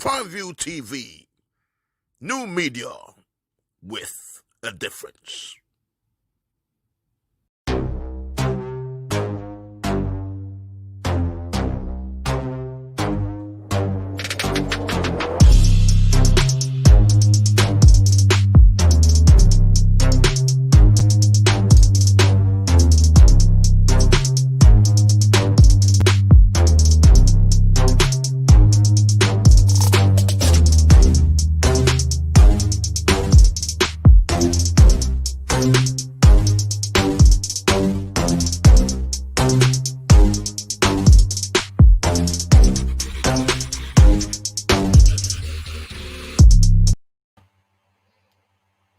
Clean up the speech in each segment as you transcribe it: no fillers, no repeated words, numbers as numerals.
Preview TV, new media with a difference.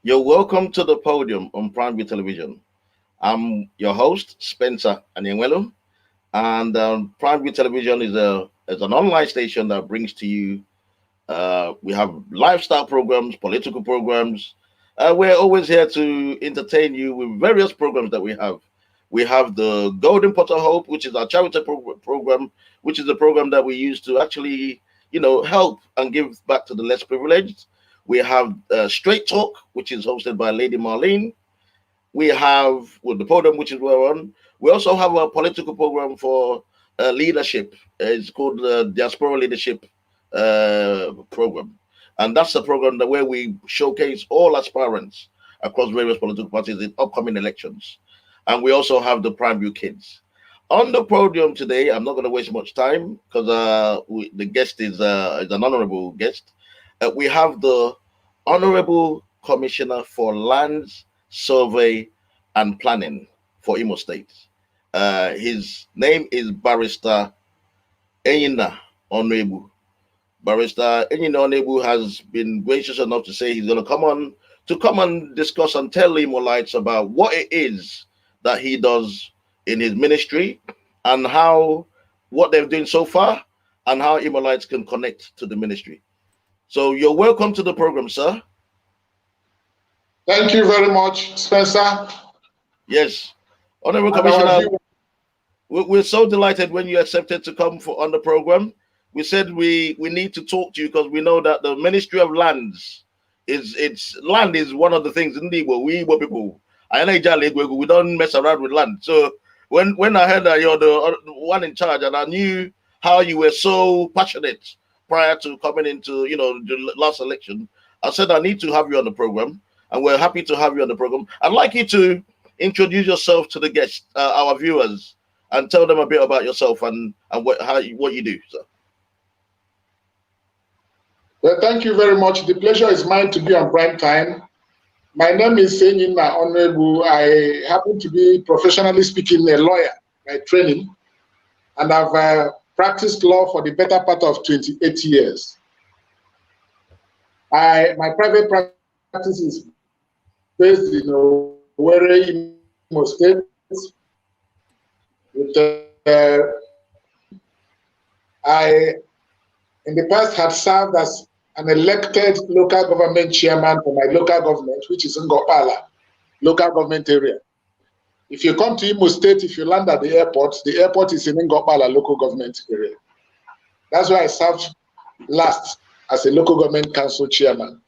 You're welcome to the podium on Prime Television. I'm your host, Spencer Enyinna, and Prime Television is an online station that brings to you. We have lifestyle programs, political programs. We're always here to entertain you with various programs that we have. We have the Golden Pot of Hope, which is our charity program, which is the program that we use to actually, help and give back to the less privileged. We have Straight Talk, which is hosted by Lady Marlene. We have the podium, which is where we're on. We also have a political program for leadership. It's called the Diaspora Leadership Program. And that's a program where we showcase all aspirants across various political parties in upcoming elections. And we also have the Prime View Kids. On the podium today, I'm not going to waste much time because the guest is an honorable guest. We have the Honorable Commissioner for Lands, Survey and Planning for Imo State. His name is Barrister Enyinna Onuegbu. Barrister Enyinna Onuegbu has been gracious enough to say he's going to come and discuss and tell Imolites about what it is that he does in his ministry and what they're doing so far and how Imolites can connect to the ministry. So you're welcome to the program, sir. Thank you very much, Spencer. Yes. Honorable Commissioner, we're so delighted when you accepted to come on the program. We said we need to talk to you because we know that the Ministry of Lands land is one of the things in the Igbo, we Igbo people. We don't mess around with land. So when I heard that you're the one in charge and I knew how you were so passionate prior to coming into the last election, I said I need to have you on the program, and we're happy to have you on the program. I'd like you to introduce yourself to the guests, our viewers, and tell them a bit about yourself and what you do, sir. Well, thank you very much. The pleasure is mine to be on prime time. My name is Enyinna Onuegbu. I happen to be, professionally speaking, a lawyer by training, and I've practiced law for the better part of 28 years. My private practice is based in Owerri, Imo State. I, in the past, had served as an elected local government chairman for my local government, which is in Ngopala, local government area. If you come to Imo State, if you land at the airport is in Ngopala local government area. That's why I served last as a local government council chairman.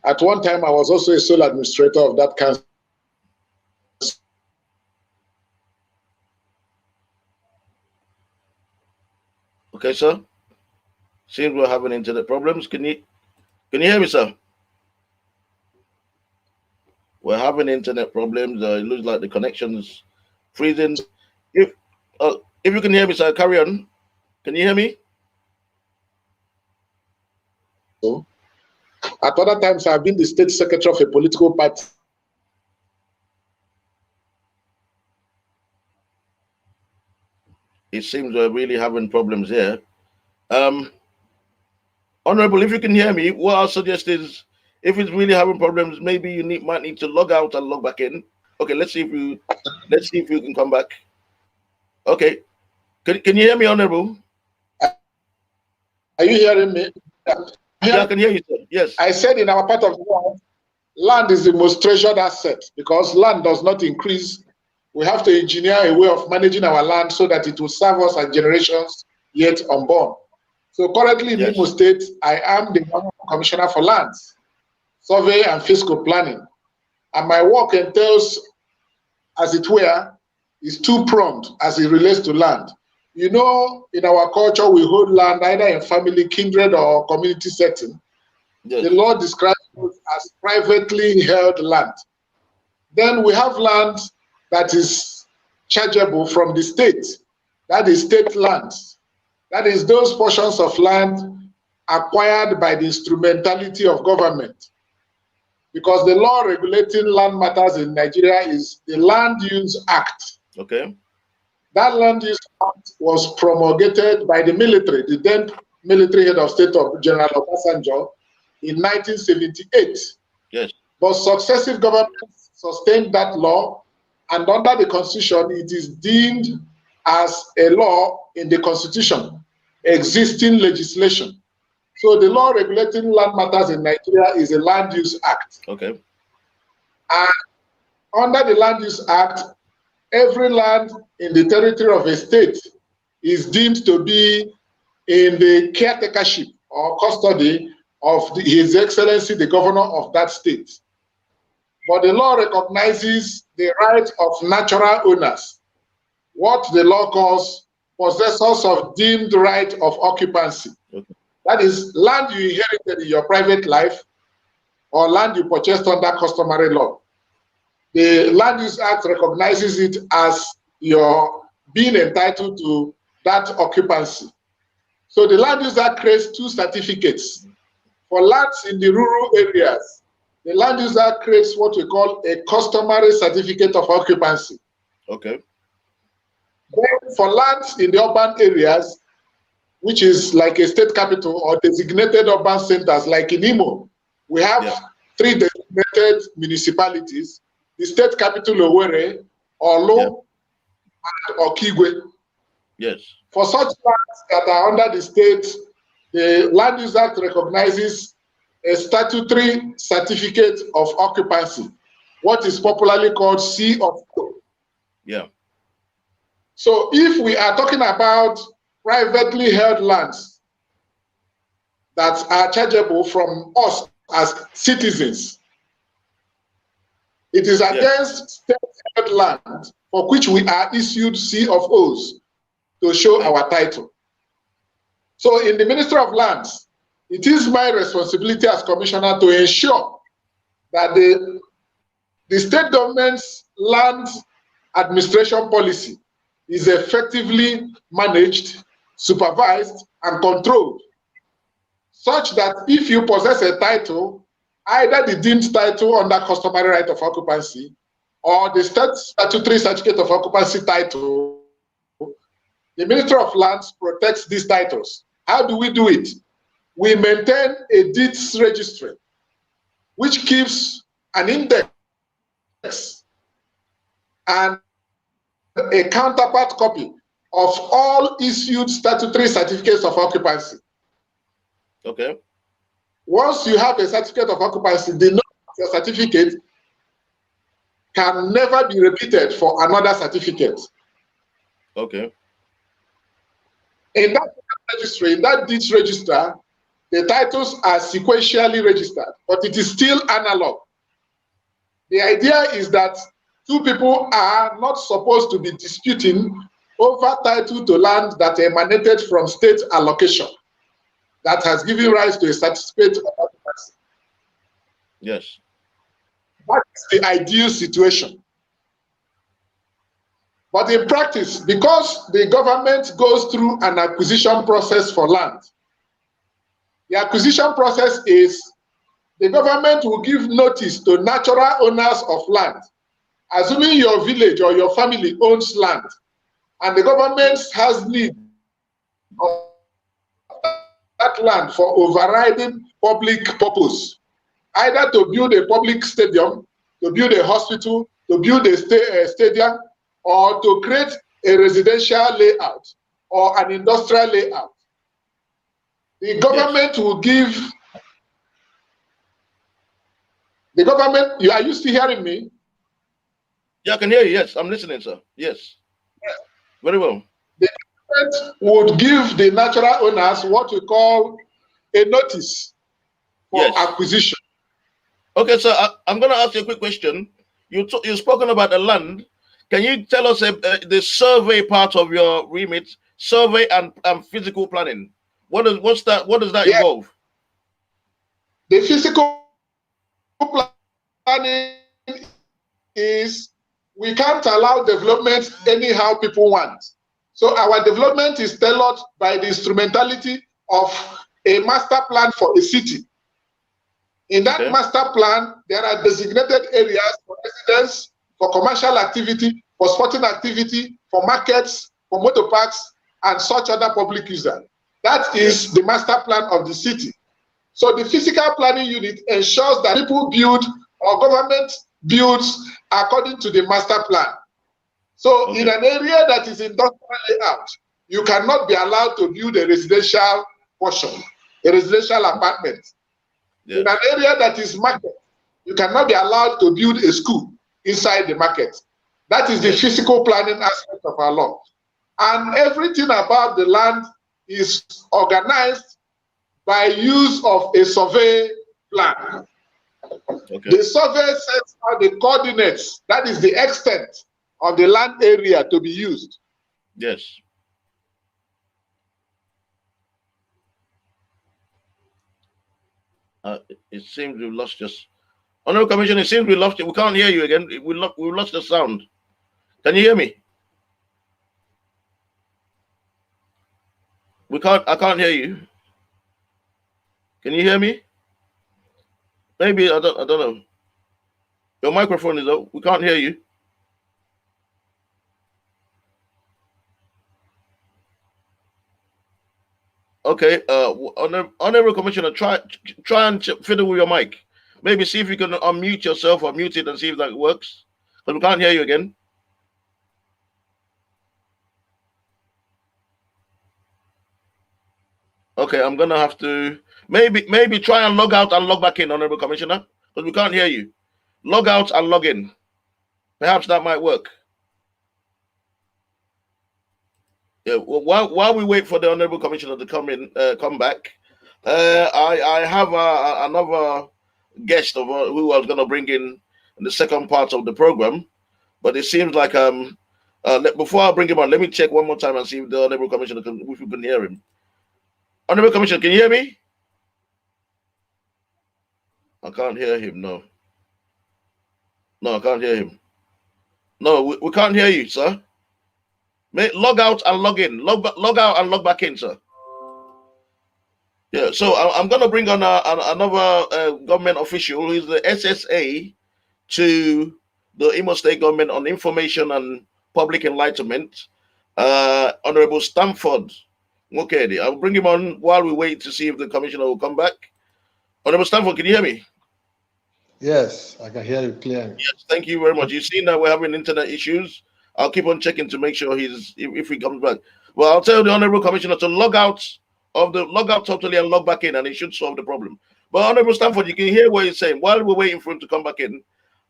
At one time, I was also a sole administrator of that council. Okay, sir. Seems we're having internet problems. Can you hear me, sir? We're having internet problems. It looks like the connection's freezing. If you can hear me, sir, carry on. Can you hear me? At other times, I've been the state secretary of a political party. It seems we're really having problems here. Honorable, if you can hear me, what I suggest is, if it's really having problems, maybe you might need to log out and log back in. Okay, let's see if you can come back. Okay, can you hear me, Honorable? Are you hearing me? Yeah, I can hear you, sir. Yes. I said in our part of the world, land is the most treasured asset because land does not increase. We have to engineer a way of managing our land so that it will serve us and generations yet unborn. So currently in Imo State, I am the Commissioner for Lands, Survey and Fiscal Planning. And my work entails, as it were, is two-pronged as it relates to land. You know, in our culture, we hold land either in family, kindred, or community setting. Yes. The law describes it as privately held land. Then we have land that is chargeable from the state. That is state lands. That is those portions of land acquired by the instrumentality of government. Because the law regulating land matters in Nigeria is the Land Use Act. Okay. That Land Use Act was promulgated by the military, the then military head of state of General Obasanjo in 1978. Yes. But successive governments sustained that law, and under the Constitution, it is deemed as a law in the Constitution, existing legislation. So the law regulating land matters in Nigeria is a Land Use Act. Okay. And under the Land Use Act, every land in the territory of a state is deemed to be in the caretakership or custody of His Excellency, the governor of that state. But the law recognizes the right of natural owners, what the law calls possessors of deemed right of occupancy. Okay. That is land you inherited in your private life or land you purchased under customary law. The Land Use Act recognizes it as your being entitled to that occupancy. So the Land Use Act creates two certificates. For lands in the rural areas, the Land Use Act creates what we call a customary certificate of occupancy. Okay. Then for lands in the urban areas, which is like a state capital or designated urban centers, like in Imo, we have 3 designated municipalities: the state capital Owerri, Olu, and Okigwe. Yes. For such lands that are under the state, the Land Use Act recognizes a statutory certificate of occupancy, what is popularly called C of O. Yeah. So if we are talking about privately held lands that are chargeable from us as citizens, it is against state-held land for which we are issued C of O's to show our title. So in the Ministry of Lands, it is my responsibility as commissioner to ensure that the state government's land administration policy is effectively managed, supervised, and controlled, such that if you possess a title, either the deemed title under customary right of occupancy or the statutory certificate of occupancy title, the Ministry of Lands protects these titles. How do we do it? We maintain a deeds registry, which keeps an index and a counterpart copy of all issued statutory certificates of occupancy. Okay. Once you have a certificate of occupancy, the number of your certificate can never be repeated for another certificate. Okay. In that registry, in that deeds register, the titles are sequentially registered, but it is still analog. The idea is that two people are not supposed to be disputing over title to land that emanated from state allocation that has given rise to a certificate of occupancy. Yes. That is the ideal situation. But in practice, because the government goes through an acquisition process for land, the acquisition process is the government will give notice to natural owners of land, assuming your village or your family owns land, and the government has need of that land for overriding public purpose, either to build a public stadium, to build a hospital, to build a stadium, or to create a residential layout or an industrial layout. The government will give, the government, are you still hearing me? Yeah, I can hear you. Yes, I'm listening, sir. Yes. Very well. The government would give the natural owners what we call a notice for acquisition. Okay, so I'm going to ask you a quick question. You've spoken about the land. Can you tell us the survey part of your remit, survey and physical planning? What does that involve? The physical planning is we can't allow development anyhow people want. So our development is tailored by the instrumentality of a master plan for a city. In that master plan, there are designated areas for residents, for commercial activity, for sporting activity, for markets, for motor parks, and such other public users. That is the master plan of the city. So the physical planning unit ensures that people build or government builds according to the master plan. So in an area that is industrial layout, you cannot be allowed to build a residential portion, a residential apartment. In an area that is market, you cannot be allowed to build a school inside the market. That is the physical planning aspect of our law. And everything about the land is organized by use of a survey plan. The survey sets out the coordinates, that is the extent of the land area to be used. Yes. It seems we've lost just. Honorable Commissioner, it seems we lost it. We can't hear you again. We lost the sound. Can you hear me? I can't hear you. Can you hear me? Maybe I don't know. Your microphone is up. We can't hear you. Okay, Honorable Commissioner, try and fiddle with your mic. Maybe see if you can unmute yourself or mute it and see if that works. But we can't hear you again. Okay, I'm gonna have to maybe try and log out and log back in, Honorable Commissioner, because we can't hear you. Log out and log in. Perhaps that might work. Yeah. While we wait for the Honorable Commissioner to come back, I have another guest of who I was going to bring in the second part of the program, but it seems like before I bring him on, let me check one more time and see if the Honorable Commissioner if we can hear him. Honorable Commissioner, can you hear me? I can't hear him. No, I can't hear him. No, we can't hear you, sir. Log out and log in. Log out and log back in, sir. Yeah, so I'm going to bring on another government official who is the SSA to the Imo State government on information and public enlightenment, Honorable STANFORD. NWOKEDI. I'll bring him on while we wait to see if the commissioner will come back. Honorable STANFORD, can you hear me? Yes, I can hear you clearly. Yes, thank you very much. You've seen that we're having internet issues. I'll keep on checking to make sure if he comes back. Well, I'll tell the Honorable Commissioner to log out totally and log back in, and it should solve the problem. But Honorable STANFORD, you can hear what he's saying. While we're waiting for him to come back in,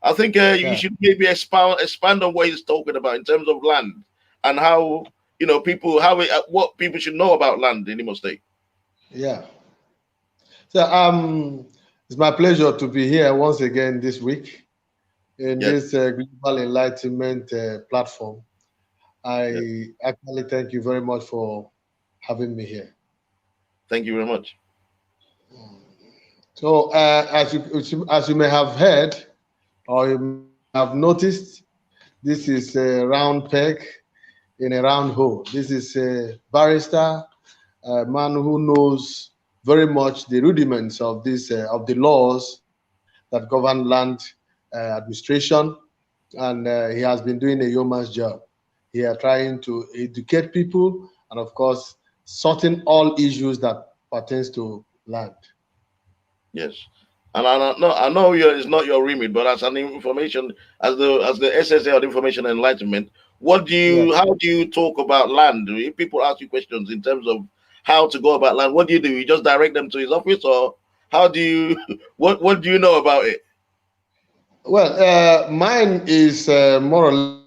I think you should maybe expand on what he's talking about in terms of land and how what people should know about land in Imo State. Yeah. So it's my pleasure to be here once again this week in this Global Enlightenment platform. I actually thank you very much for having me here. Thank you very much. So as you may have heard or you have noticed, this is a round peg in a round hole. This is a barrister, a man who knows very much the rudiments of this of the laws that govern land administration, and he has been doing a yeoman's job here, trying to educate people and, of course, sorting all issues that pertains to land. Yes, and I know it's not your remit, but as an information, as the SSA of Information and Enlightenment, how do you talk about land? If people ask you questions in terms of how to go about land, what do? You just direct them to his office, or how do you? What do you know about it? Well, mine is more or less.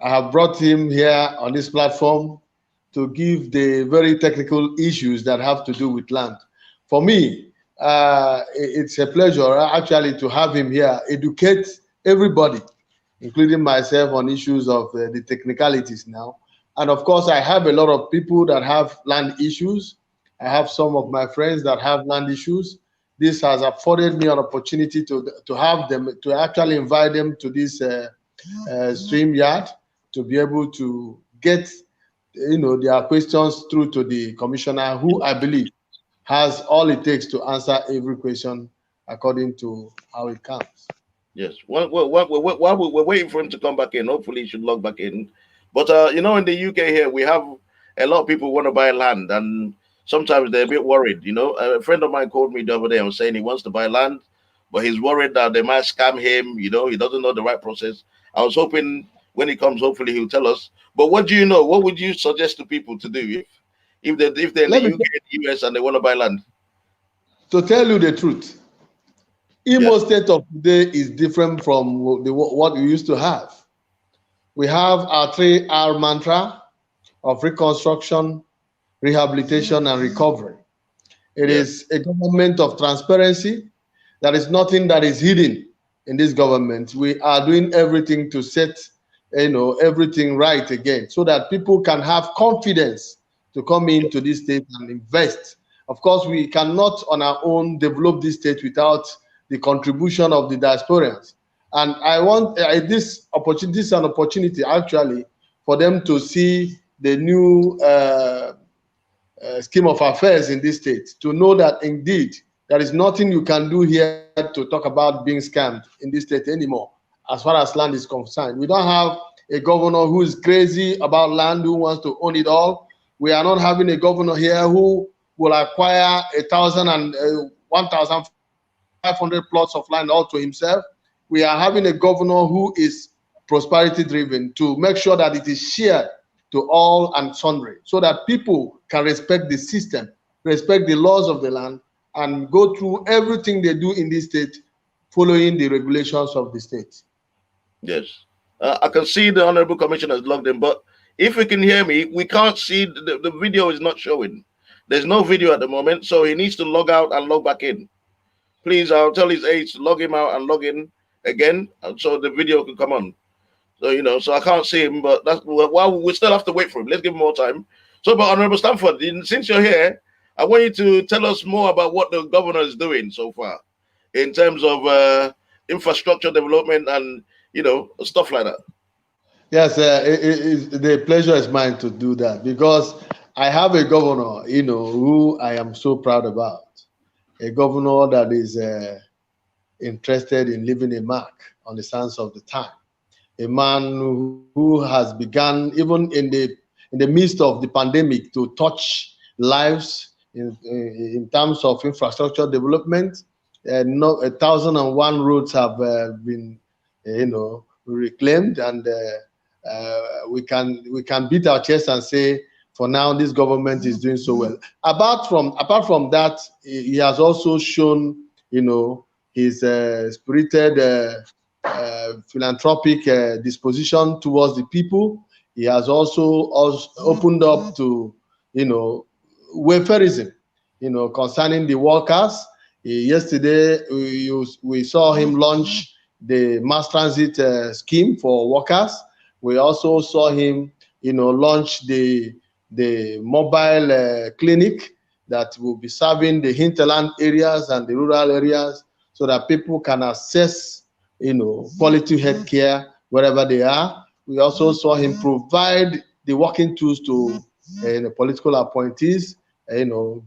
I have brought him here on this platform to give the very technical issues that have to do with land. For me, it's a pleasure actually to have him here, educate everybody, including myself, on issues of the technicalities now. And of course, I have a lot of people that have land issues. I have some of my friends that have land issues. This has afforded me an opportunity to have them, to actually invite them to this stream yard, to be able to get their questions through to the commissioner, who I believe has all it takes to answer every question according to how it comes. Yes. While we're waiting for him to come back in, hopefully he should log back in. But in the UK here, we have a lot of people who want to buy land, and sometimes they're a bit worried. A friend of mine called me the other day and was saying he wants to buy land, but he's worried that they might scam him. He doesn't know the right process. I was hoping when he comes, hopefully he'll tell us. But what do you know? What would you suggest to people to do if they're in the UK, the US, and they want to buy land? To tell you the truth, Imo State of today is different from what we used to have. We have our 3R mantra of reconstruction, rehabilitation, and recovery. It is a government of transparency. There is nothing that is hidden in this government. We are doing everything to set everything right again, so that people can have confidence to come into this state and invest. Of course, we cannot on our own develop this state without the contribution of the diasporans. And I want this opportunity. This is an opportunity actually for them to see the new scheme of affairs in this state, to know that indeed there is nothing you can do here to talk about being scammed in this state anymore, as far as land is concerned. We don't have a governor who is crazy about land, who wants to own it all. We are not having a governor here who will acquire 1,000 and 1,500 plots of land all to himself. We are having a governor who is prosperity driven, to make sure that it is shared to all and sundry, so that people can respect the system, respect the laws of the land, and go through everything they do in this state following the regulations of the state. Yes. I can see the Honorable Commissioner has logged in, but if you can hear me, we can't see, the video is not showing. There's no video at the moment, so he needs to log out and log back in. Please, I'll tell his aides to log him out and log in again, so the video can come on. So, so I can't see him, but that's well, we still have to wait for him. Let's give him more time. So, but Honorable Stanford, since you're here, I want you to tell us more about what the governor is doing so far in terms of infrastructure development and, stuff like that. Yes, the pleasure is mine to do that, because I have a governor, who I am so proud about. A governor that is interested in leaving a mark on the sands of the time. A man who has begun, even in the midst of the pandemic, to touch lives in terms of infrastructure development. 1,001 roads have been, reclaimed, and we can beat our chest and say, for now, this government is doing so well. Apart from that, he has also shown, his spirited philanthropic disposition towards the people. He has also opened up to, welfareism, concerning the workers. Yesterday, we saw him launch the mass transit scheme for workers. We also saw him, launch the mobile clinic that will be serving the hinterland areas and the rural areas, so that people can access, quality health care wherever they are. We also saw him provide the working tools to political appointees,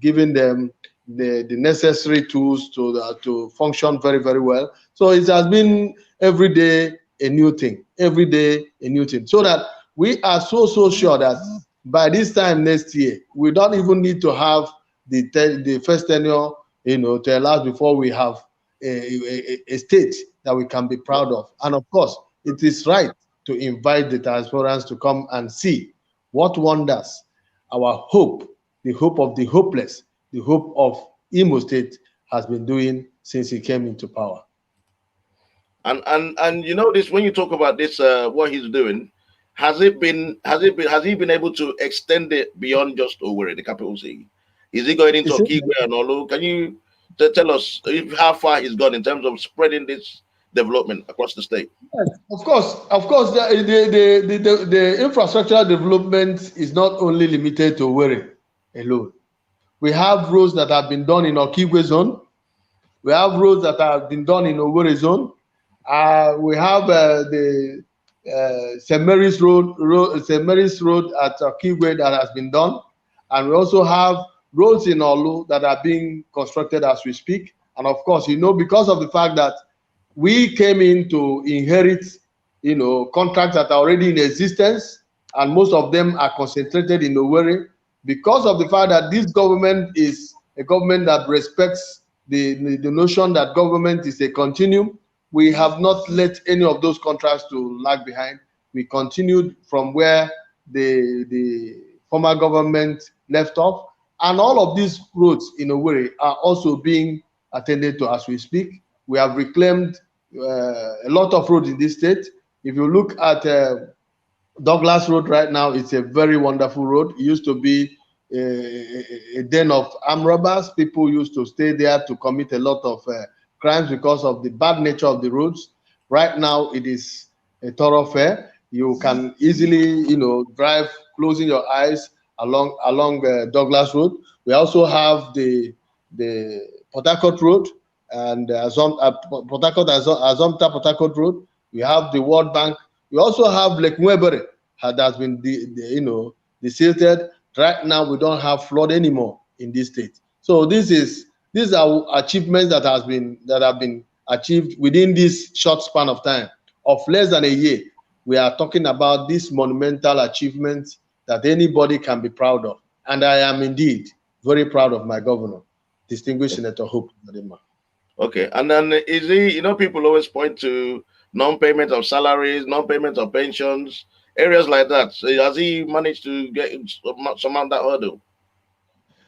giving them the necessary tools to function very, very well. So it has been every day a new thing, every day a new thing, so that we are so sure that by this time next year, we don't even need to have the first tenure, to last before we have a state that we can be proud of. And of course, it is right to invite the diasporans to come and see what wonders our hope, the hope of the hopeless, the hope of Imo State has been doing since he came into power. And this, when you talk about this, what he's doing, has he been able to extend it beyond just Owerri, the capital city? Is he going into Okigwe and Olu? Can you tell us how far he's gone in terms of spreading this development across the state? Yes, of course. The infrastructural development is not only limited to Owerri alone. We have roads that have been done in Okigwe zone. We have roads that have been done in Owerri zone. We have the St. Mary's Road at Okigwe that has been done, and we also have roads in Olu that are being constructed as we speak. And of course, because of the fact that we came in to inherit, contracts that are already in existence, and most of them are concentrated in Owerri, because of the fact that this government is a government that respects the notion that government is a continuum. We have not let any of those contracts to lag behind. We continued from where the former government left off, and all of these roads in Owerri are also being attended to as we speak. We have reclaimed a lot of roads in this state. If you look at Douglas Road right now, it's a very wonderful road. It used to be a den of armed robbers. People used to stay there to commit a lot of crimes because of the bad nature of the roads. Right now, it is a thoroughfare. You can easily, drive closing your eyes along Douglas Road. We also have the Port Harcourt Road and Port Harcourt Azomta Port Harcourt Road. We have the World Bank. We also have Lake Nwebere that has been desilted. Right now, we don't have flood anymore in this state. So these are achievements that have been achieved within this short span of time of less than a year. We are talking about these monumental achievements that anybody can be proud of, and I am indeed very proud of my governor, distinguished Senator Hope Uzodimma. Okay, and then is he? People always point to non-payment of salaries, non-payment of pensions, areas like that. So has he managed to surmount that hurdle?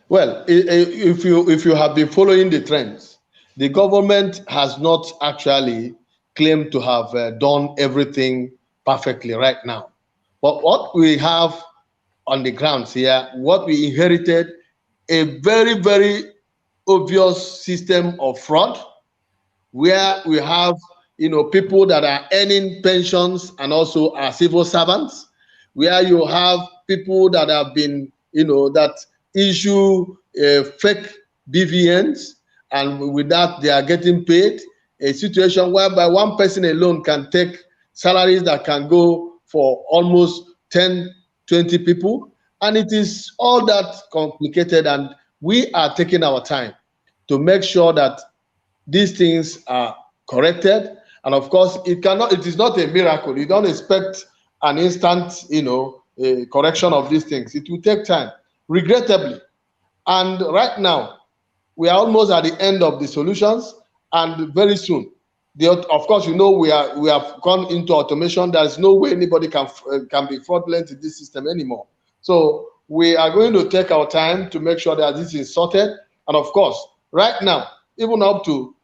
Well, if you have been following the trends, the government has not actually claimed to have done everything perfectly right now. But what we have on the grounds here, what we inherited, a very, very obvious system of fraud, where we have people that are earning pensions and also are civil servants, where you have people that have been that issue fake BVNs, and with that they are getting paid. A situation whereby one person alone can take salaries that can go for almost 10, 20 people, and it is all that complicated, and we are taking our time to make sure that these things are corrected. And of course, it is not a miracle. You don't expect an instant, correction of these things. It will take time, regrettably. And right now, we are almost at the end of the solutions, and very soon, of course, we have gone into automation. There is no way anybody can be fraudulent in this system anymore. So we are going to take our time to make sure that this is sorted. And of course, right now, even up to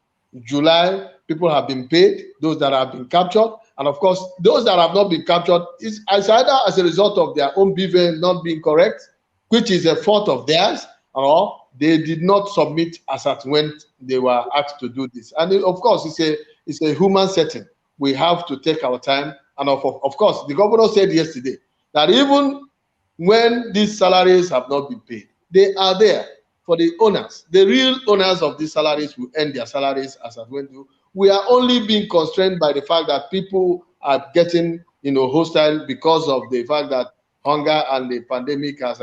July, people have been paid, those that have been captured. And of course, those that have not been captured is either as a result of their own BVN not being correct, which is a fault of theirs, or they did not submit as at when they were asked to do this. And of course, it's a human setting. We have to take our time. And of course, the governor said yesterday that even when these salaries have not been paid, they are there for the owners. The real owners of these salaries will earn their salaries as at when due. We are only being constrained by the fact that people are getting, hostile because of the fact that hunger and the pandemic has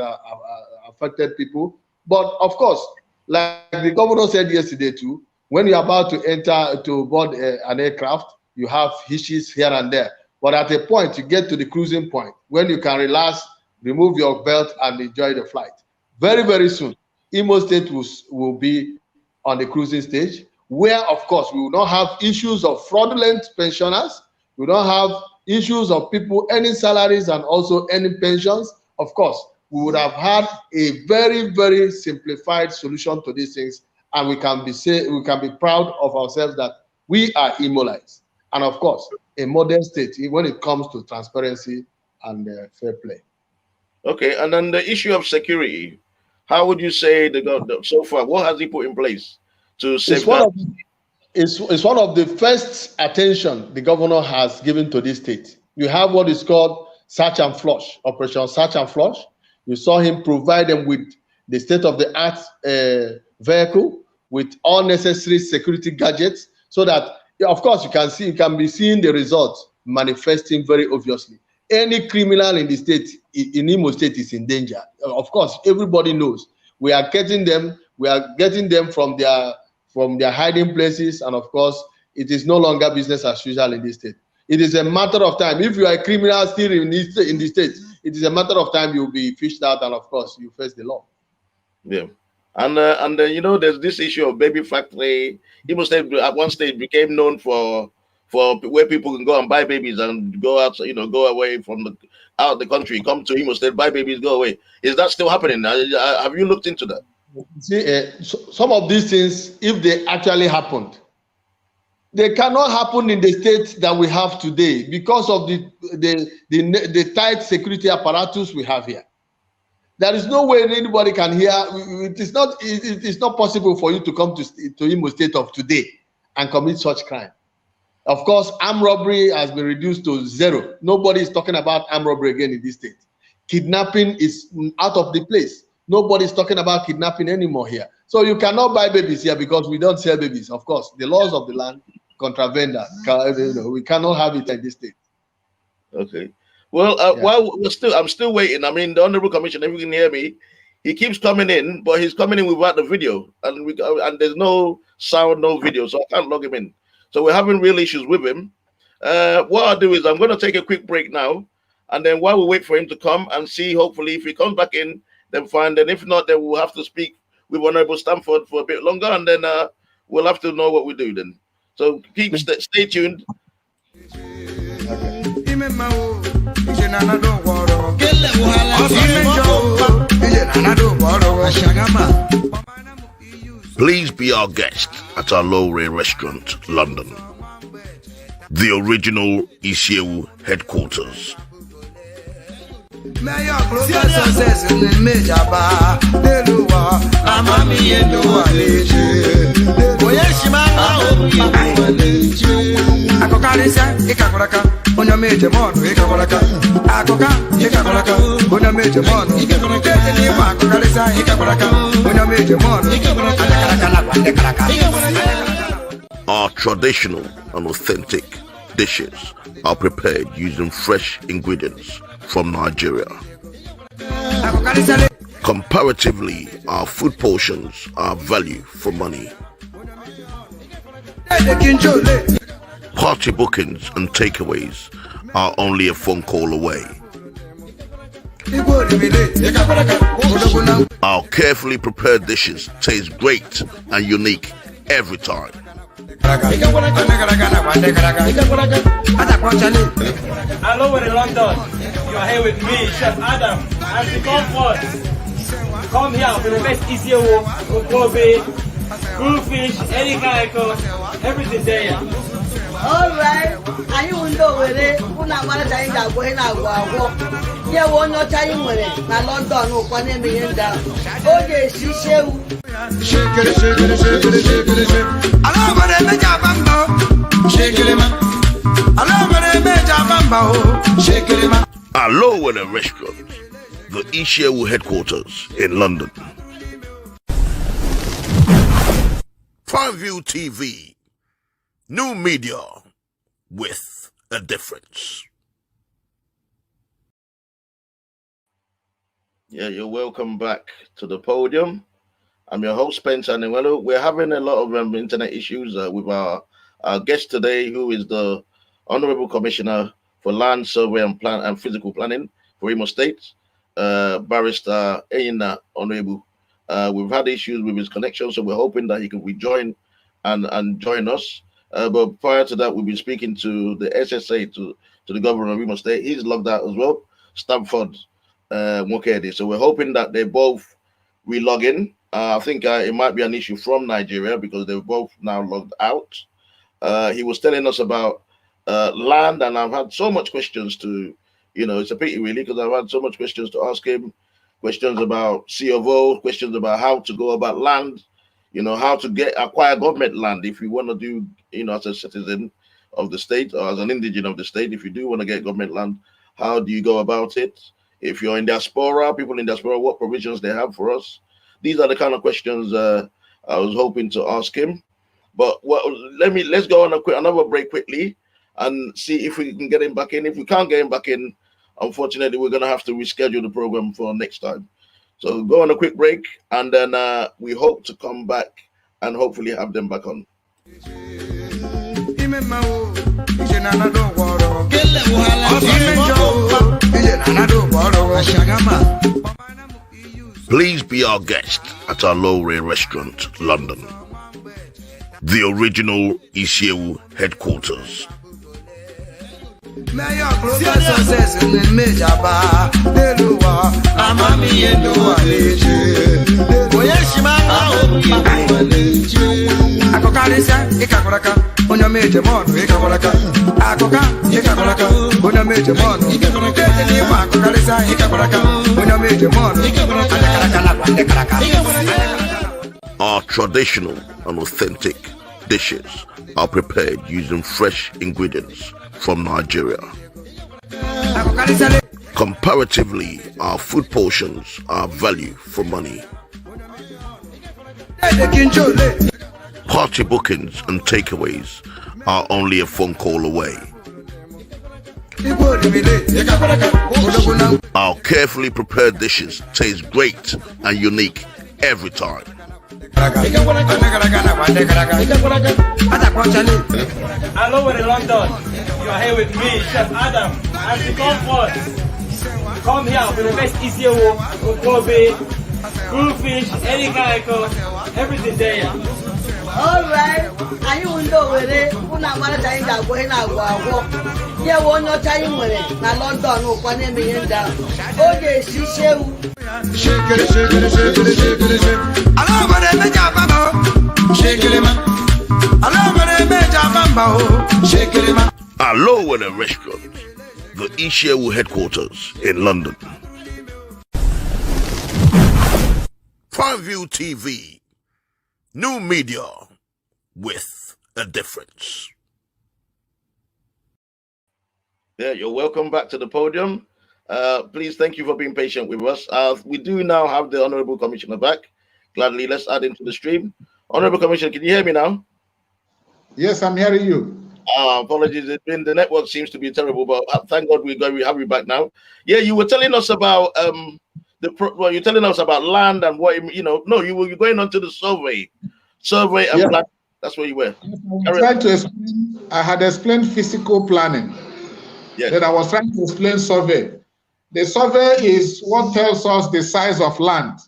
affected people. But of course, like the governor said yesterday too, when you're about to enter to board an aircraft, you have hitches here and there. But at a point, you get to the cruising point when you can relax, remove your belt, and enjoy the flight. Very, very soon, Imo State will be on the cruising stage, where, of course, we will not have issues of fraudulent pensioners. We don't have issues of people earning salaries and also earning pensions. Of course, we would have had a very, very simplified solution to these things, and we can be proud of ourselves that we are Imolites. And of course, a modern state, when it comes to transparency, and fair play. Okay, and then the issue of security, how would you say so far? What has he put in place to safeguard? It's one of the first attention the governor has given to this state. You have what is called search and flush, Operation Search and Flush. You saw him provide them with the state-of-the-art vehicle with all necessary security gadgets, so that, of course, you can be seeing the results manifesting very obviously. Any criminal in the state, in Imo State, is in danger. Of course, everybody knows. We are getting them from their hiding places, and of course, it is no longer business as usual in this state. It is a matter of time. If you are a criminal still in the state, it is a matter of time you'll be fished out, and of course, you face the law. Yeah. And there's this issue of baby factory. Imo State at one stage became known for where people can go and buy babies and go out, go away from out of the country, come to Imo State, buy babies, go away. Is that still happening? Have you looked into that? See, some of these things, if they actually happened, they cannot happen in the state that we have today because of the tight security apparatus we have here. There is no way anybody can hear. It is not possible for you to come to Imo State of today and commit such crime. Of course, armed robbery has been reduced to zero. Nobody is talking about armed robbery again in this state. Kidnapping is out of the place. Nobody is talking about kidnapping anymore here. So you cannot buy babies here because we don't sell babies. Of course, the laws of the land contravene that. We cannot have it in this state. Okay. Well, while I'm still waiting. I mean, the Honorable Commissioner, if you can hear me, he keeps coming in, but he's coming in without the video, and there's no sound, no video, so I can't log him in. So we're having real issues with him. What I'll do is I'm going to take a quick break now, and then while we wait for him to come and see, hopefully, if he comes back in, then fine. Then if not, then we'll have to speak with Honorable Stanford for a bit longer, and then we'll have to know what we do then. So stay tuned. Please be our guest at our low-rate restaurant, London. The original Isiewu headquarters. Our traditional and authentic dishes are prepared using fresh ingredients from Nigeria. Comparatively, our food portions are value for money. Party bookings and takeaways are only a phone call away. Our carefully prepared dishes taste great and unique every time. Hello, we're in London. You are here with me, Chef Adam, and the STANFORD. Come here for the best Isiewu, Okobe, crayfish, any kind of everything there. All right, and you will know where they put a man that going out. Yeah, one not time with it. Now, London, no one in the end. Oh, yes, she shall. Shake it, shake it, shake it, shake it, shake it. I love what I make a bambo. Shake it, man. I love what I make a bambo. Shake it, man. Hello, at a restaurant, the Isiewu headquarters in London. Prime TV, new media with a difference. Yeah, you're welcome back to the podium. I'm your host, Spencer Nwelu. We're having a lot of internet issues with our guest today, who is the Honorable Commissioner for Land Survey and Physical Planning for Imo State, Barrister Enyinna Onuegbu. We've had issues with his connection, so we're hoping that he can rejoin and join us. But prior to that, we've been speaking to the SSA, to the governor of Imo State. He's logged out as well, STANFORD, NWOKEDI. So we're hoping that they both re-log in. I think it might be an issue from Nigeria because they're both now logged out. He was telling us about land, and I've had so much questions to You know, it's a pity really, because I've had so much questions to ask him, questions about C of O, questions about how to go about land, you know, how to acquire government land if you want to do, you know, as a citizen of the state or as an indigent of the state, if you do want to get government land, how do you go about it? If you're in diaspora, people in diaspora, what provisions they have for us? These are the kind of questions I was hoping to ask him. But let's go on another break quickly and see if we can get him back in. If we can't get him back in, unfortunately, we're going to have to reschedule the program for next time. So go on a quick break, and then we hope to come back and hopefully have them back on. Please be our guest at our low-rate restaurant, London. The original ECU headquarters. Our traditional and authentic dishes are prepared using fresh ingredients from Nigeria. Comparatively, our food portions are value for money. Party bookings and takeaways are only a phone call away. Our carefully prepared dishes taste great and unique every time. Hello, we're in London. You are here with me, Chef Adam, and STANFORD. Come here for the best ECU, Kobe, cruise, any kind of everything there. Alright, anyị wụ ndị Owerri unu amaracha anyị ga-agwọ ihe na-agwọ agwọ. Nye we onye ọcha anyị nwere na London ụkwa na-eme ihe ndị ahụ. O ga-esi shewu. Hello at a restaurant, the ECU headquarters in London. Prime TV, new media with a difference. Yeah, you're welcome back to the podium. Please, thank you for being patient with us. We do now have the Honorable Commissioner back. Gladly, let's add him to the stream. Honorable Commissioner, can you hear me now? Yes, I'm hearing you. Apologies, the network seems to be terrible, but thank God we have you back now. Yeah, you were telling us about you're telling us about land and what you were going on to the survey and plan. That's where you were. I had explained physical planning. Yes. Then I was trying to explain survey. The survey is what tells us the size of land.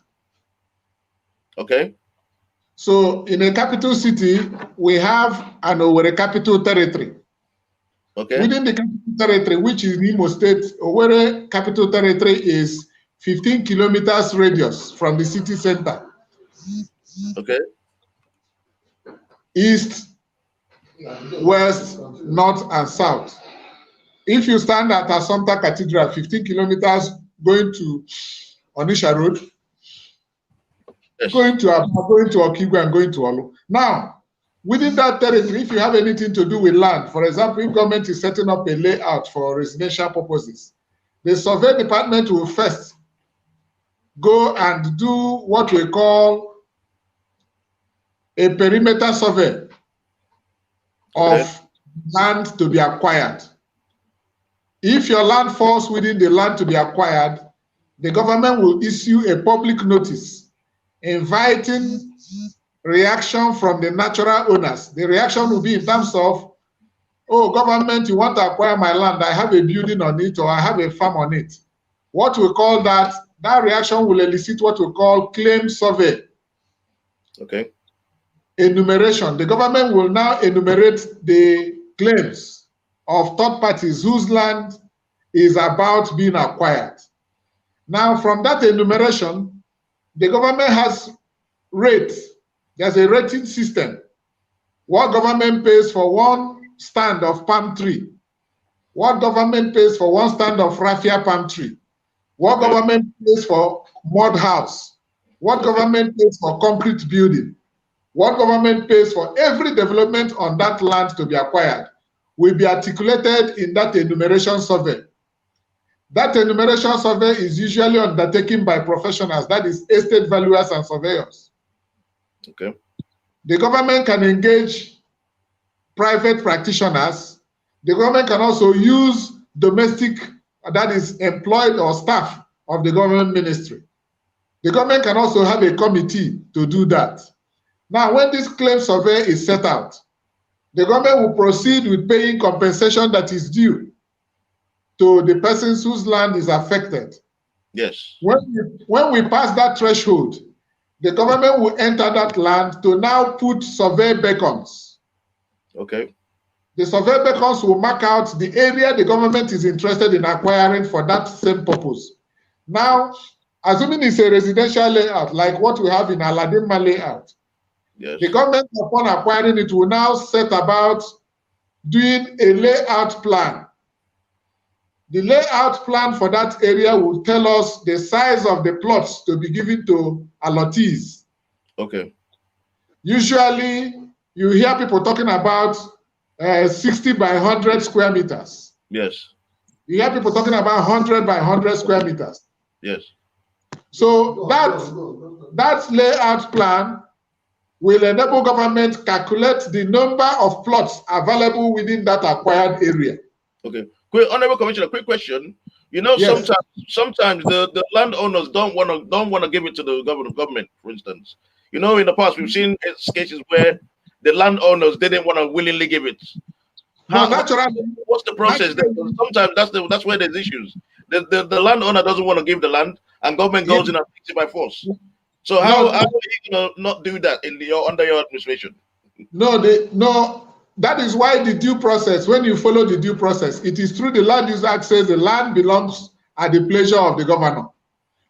Okay. So in a capital city, we have an Owerri capital territory. Okay. Within the capital territory, which is Imo State, Owerri capital territory is 15 kilometers radius from the city center. Okay. East, west, north, and south. If you stand at Assumpta Cathedral, 15 kilometers going to Onisha Road, yes, going to Okigwe and going to Olu. Now, within that territory, if you have anything to do with land, for example, if government is setting up a layout for residential purposes, the survey department will first go and do what we call a perimeter survey of land to be acquired. If your land falls within the land to be acquired, the government will issue a public notice inviting reaction from the natural owners. The reaction will be in terms of, oh, government, you want to acquire my land, I have a building on it, or I have a farm on it. What we call that reaction will elicit what we call claim survey. Okay. Enumeration. The government will now enumerate the claims of third parties whose land is about being acquired. Now, from that enumeration, the government has rates. There's a rating system. What government pays for one stand of palm tree what government pays for one stand of raffia palm tree, what government pays for mud house, what government pays for concrete building, what government pays for every development on that land to be acquired will be articulated in that enumeration survey. That enumeration survey is usually undertaken by professionals, that is estate valuers and surveyors. Okay. The government can engage private practitioners. The government can also use domestic, that is employed or staff of the government ministry. The government can also have a committee to do that. Now, when this claim survey is set out, the government will proceed with paying compensation that is due to the persons whose land is affected. Yes. When we pass that threshold, the government will enter that land to now put survey beacons. Okay. The survey beacons will mark out the area the government is interested in acquiring for that same purpose. Now, assuming it's a residential layout, like what we have in Aladima layout, yes, the government, upon acquiring it, will now set about doing a layout plan. The layout plan for that area will tell us the size of the plots to be given to allottees. Okay. Usually, you hear people talking about 60 by 100 square meters. Yes. You hear people talking about 100 by 100 square meters. Yes. So that layout plan will enable government calculate the number of plots available within that acquired area. Okay. Quick, Honorable Commissioner, quick question. You know, yes, sometimes the landowners don't want to give it to the government, for instance. You know, in the past we've seen cases where the landowners didn't want to willingly give it. Naturally, what's the process? Sometimes that's where there's issues. The landowner doesn't want to give the land, and government goes in and takes it by force. So how are you gonna not do that under your administration? No. That is why the due process, when you follow the due process, it is through the Land Use Act says the land belongs at the pleasure of the governor.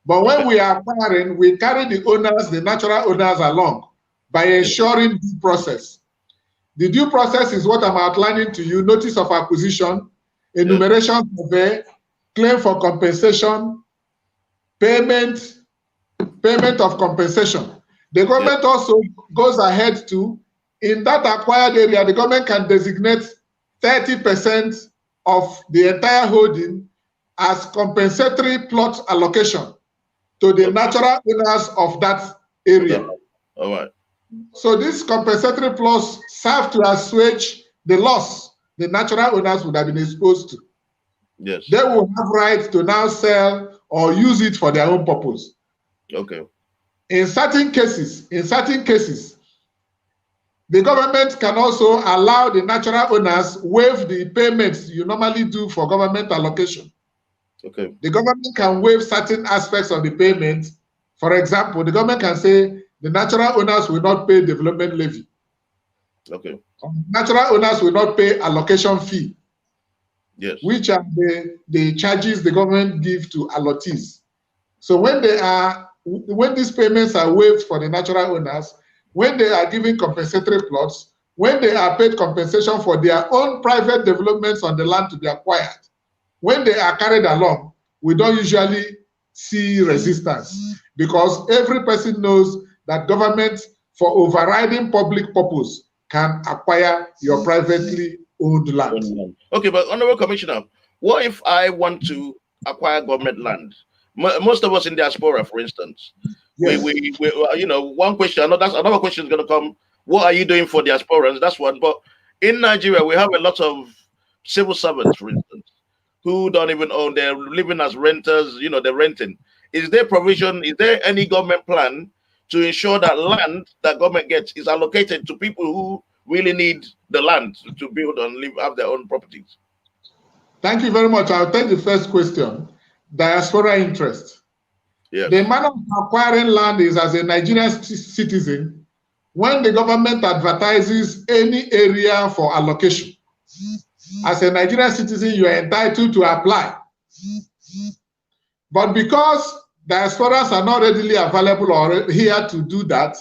But when we are acquiring, we carry the owners, the natural owners along by ensuring due process. The due process is what I'm outlining to you: notice of acquisition, enumeration survey, claim for compensation, payment of compensation. The government also goes ahead to, in that acquired area, the government can designate 30% of the entire holding as compensatory plot allocation to the natural owners of that area. All right. So these compensatory plots serve to assuage the loss the natural owners would have been exposed to. Yes. They will have rights to now sell or use it for their own purpose. Okay. In certain cases, the government can also allow the natural owners waive the payments you normally do for government allocation. Okay. The government can waive certain aspects of the payment. For example, the government can say the natural owners will not pay development levy. Okay. Natural owners will not pay allocation fee. Yes. Which are the charges the government give to allottees. So when these payments are waived for the natural owners, when they are giving compensatory plots, when they are paid compensation for their own private developments on the land to be acquired, when they are carried along, we don't usually see resistance, because every person knows that government, for overriding public purpose, can acquire your privately owned land. Okay, but Honorable Commissioner, what if I want to acquire government land? Most of us in diaspora, for instance, yes. we you know, one question, another question is going to come. What are you doing for diasporans? That's one. But in Nigeria, we have a lot of civil servants, for instance, who don't even own. They're living as renters. You know, they're renting. Is there provision? Is there any government plan to ensure that land that government gets is allocated to people who really need the land to build and have their own properties? Thank you very much. I'll take the first question. Diaspora interest. Yes. The manner of acquiring land is as a Nigerian citizen. When the government advertises any area for allocation, as a Nigerian citizen, you are entitled to apply. But because diasporas are not readily available or here to do that,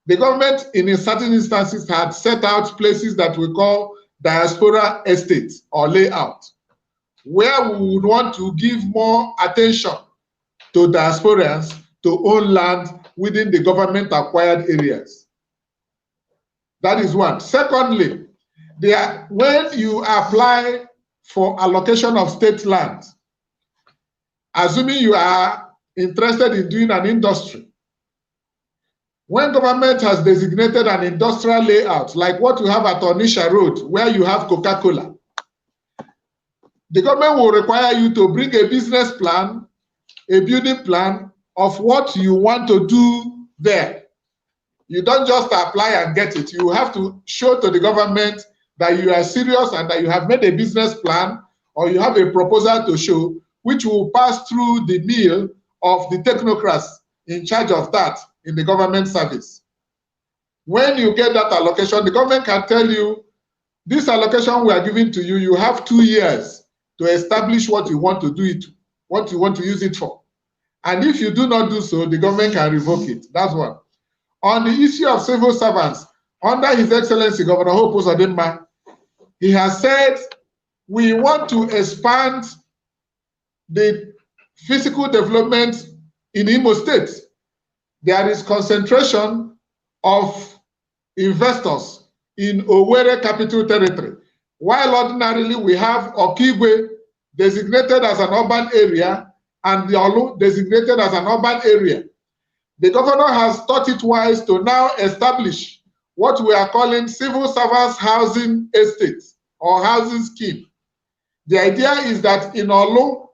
the government, in certain instances, had set out places that we call diaspora estates or layout. where we would want to give more attention to diasporans to own land within the government-acquired areas. That is one. Secondly, when you apply for allocation of state land, assuming you are interested in doing an industry, when government has designated an industrial layout, like what you have at Onisha Road, where you have Coca-Cola, the government will require you to bring a business plan, a building plan of what you want to do there. You don't just apply and get it. You have to show to the government that you are serious and that you have made a business plan, or you have a proposal to show, which will pass through the mill of the technocrats in charge of that in the government service. When you get that allocation, the government can tell you, this allocation we are giving to you, you have 2 years to establish what you want to do it, what you want to use it for. And if you do not do so, the government can revoke it. That's one. On the issue of civil servants, under His Excellency Governor Hope Uzodimma, he has said, we want to expand the physical development in Imo State. There is concentration of investors in Owerri Capital Territory. While ordinarily we have Okigwe designated as an urban area and the Olu designated as an urban area. The governor has thought it wise to now establish what we are calling civil servants housing estates or housing scheme. The idea is that in Olu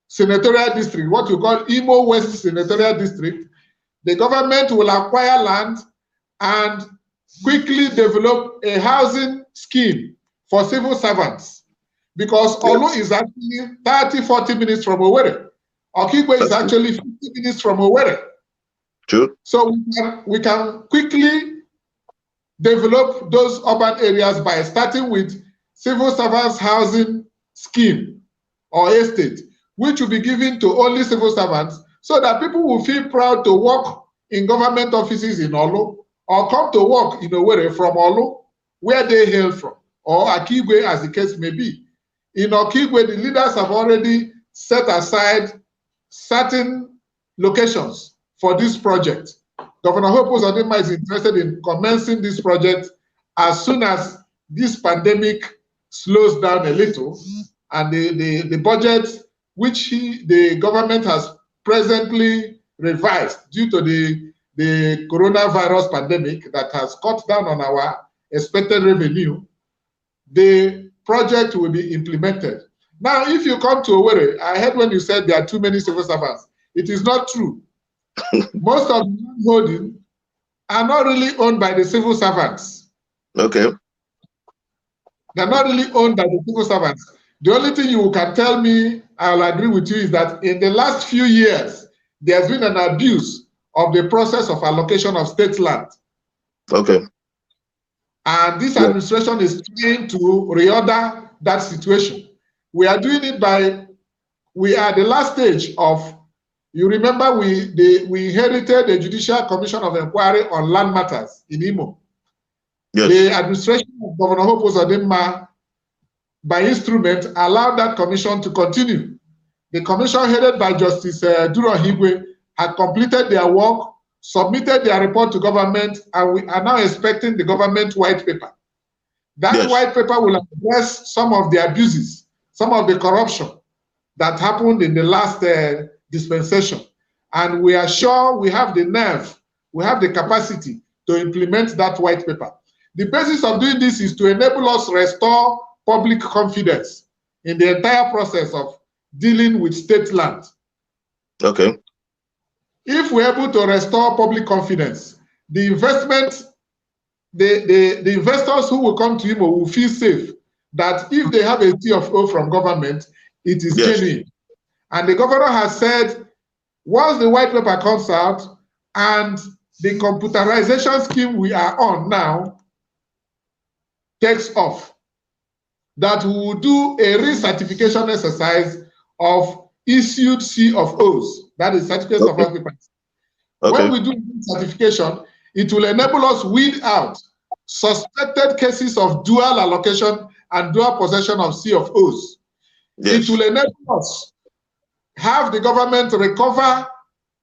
Senatorial District, what we call Imo West Senatorial District, the government will acquire land and quickly develop a housing scheme for civil servants, because Olu is actually 30-40 minutes from Owerri. Okigwe is actually 50 minutes from Owerri. True. So we can quickly develop those urban areas by starting with civil servants housing scheme or estate, which will be given to only civil servants, so that people will feel proud to work in government offices in Olu, or come to work in Owerri from Olu, where they hail from, or Okigwe, as the case may be. In Okigwe, the leaders have already set aside certain locations for this project. Governor Hope Uzodimma is interested in commencing this project as soon as this pandemic slows down a little, and the budget which the government has presently revised due to the coronavirus pandemic that has cut down on our expected revenue, the project will be implemented. Now, if you come to Owerri, I heard when you said there are too many civil servants. It is not true. Most of the holding are not really owned by the civil servants. Okay. They're not really owned by the civil servants. The only thing you can tell me, I'll agree with you, is that in the last few years, there's been an abuse of the process of allocation of state land. Okay. And this administration is trying to reorder that situation. We are doing it by, we are at the last stage of, you remember we inherited the Judicial Commission of Inquiry on Land Matters in Imo. Yes. The administration of Governor Hope Uzodimma, by instrument, allowed that commission to continue. The commission headed by Justice Duro Higwe had completed their work, submitted their report to government, and we are now expecting the government white paper. That white paper will address some of the abuses, some of the corruption that happened in the last dispensation. And we are sure we have the nerve, we have the capacity to implement that white paper. The basis of doing this is to enable us restore public confidence in the entire process of dealing with state land. Okay. If we're able to restore public confidence, the investment, the investors who will come to Imo will feel safe that if they have a CFO from government, it is genuine. And the governor has said, once the white paper comes out and the computerization scheme we are on now takes off, that we will do a recertification exercise of issued CFOs, that is certificates of occupancy. When we do certification, it will enable us weed out suspected cases of dual allocation and dual possession of CFOs. It will enable us have the government recover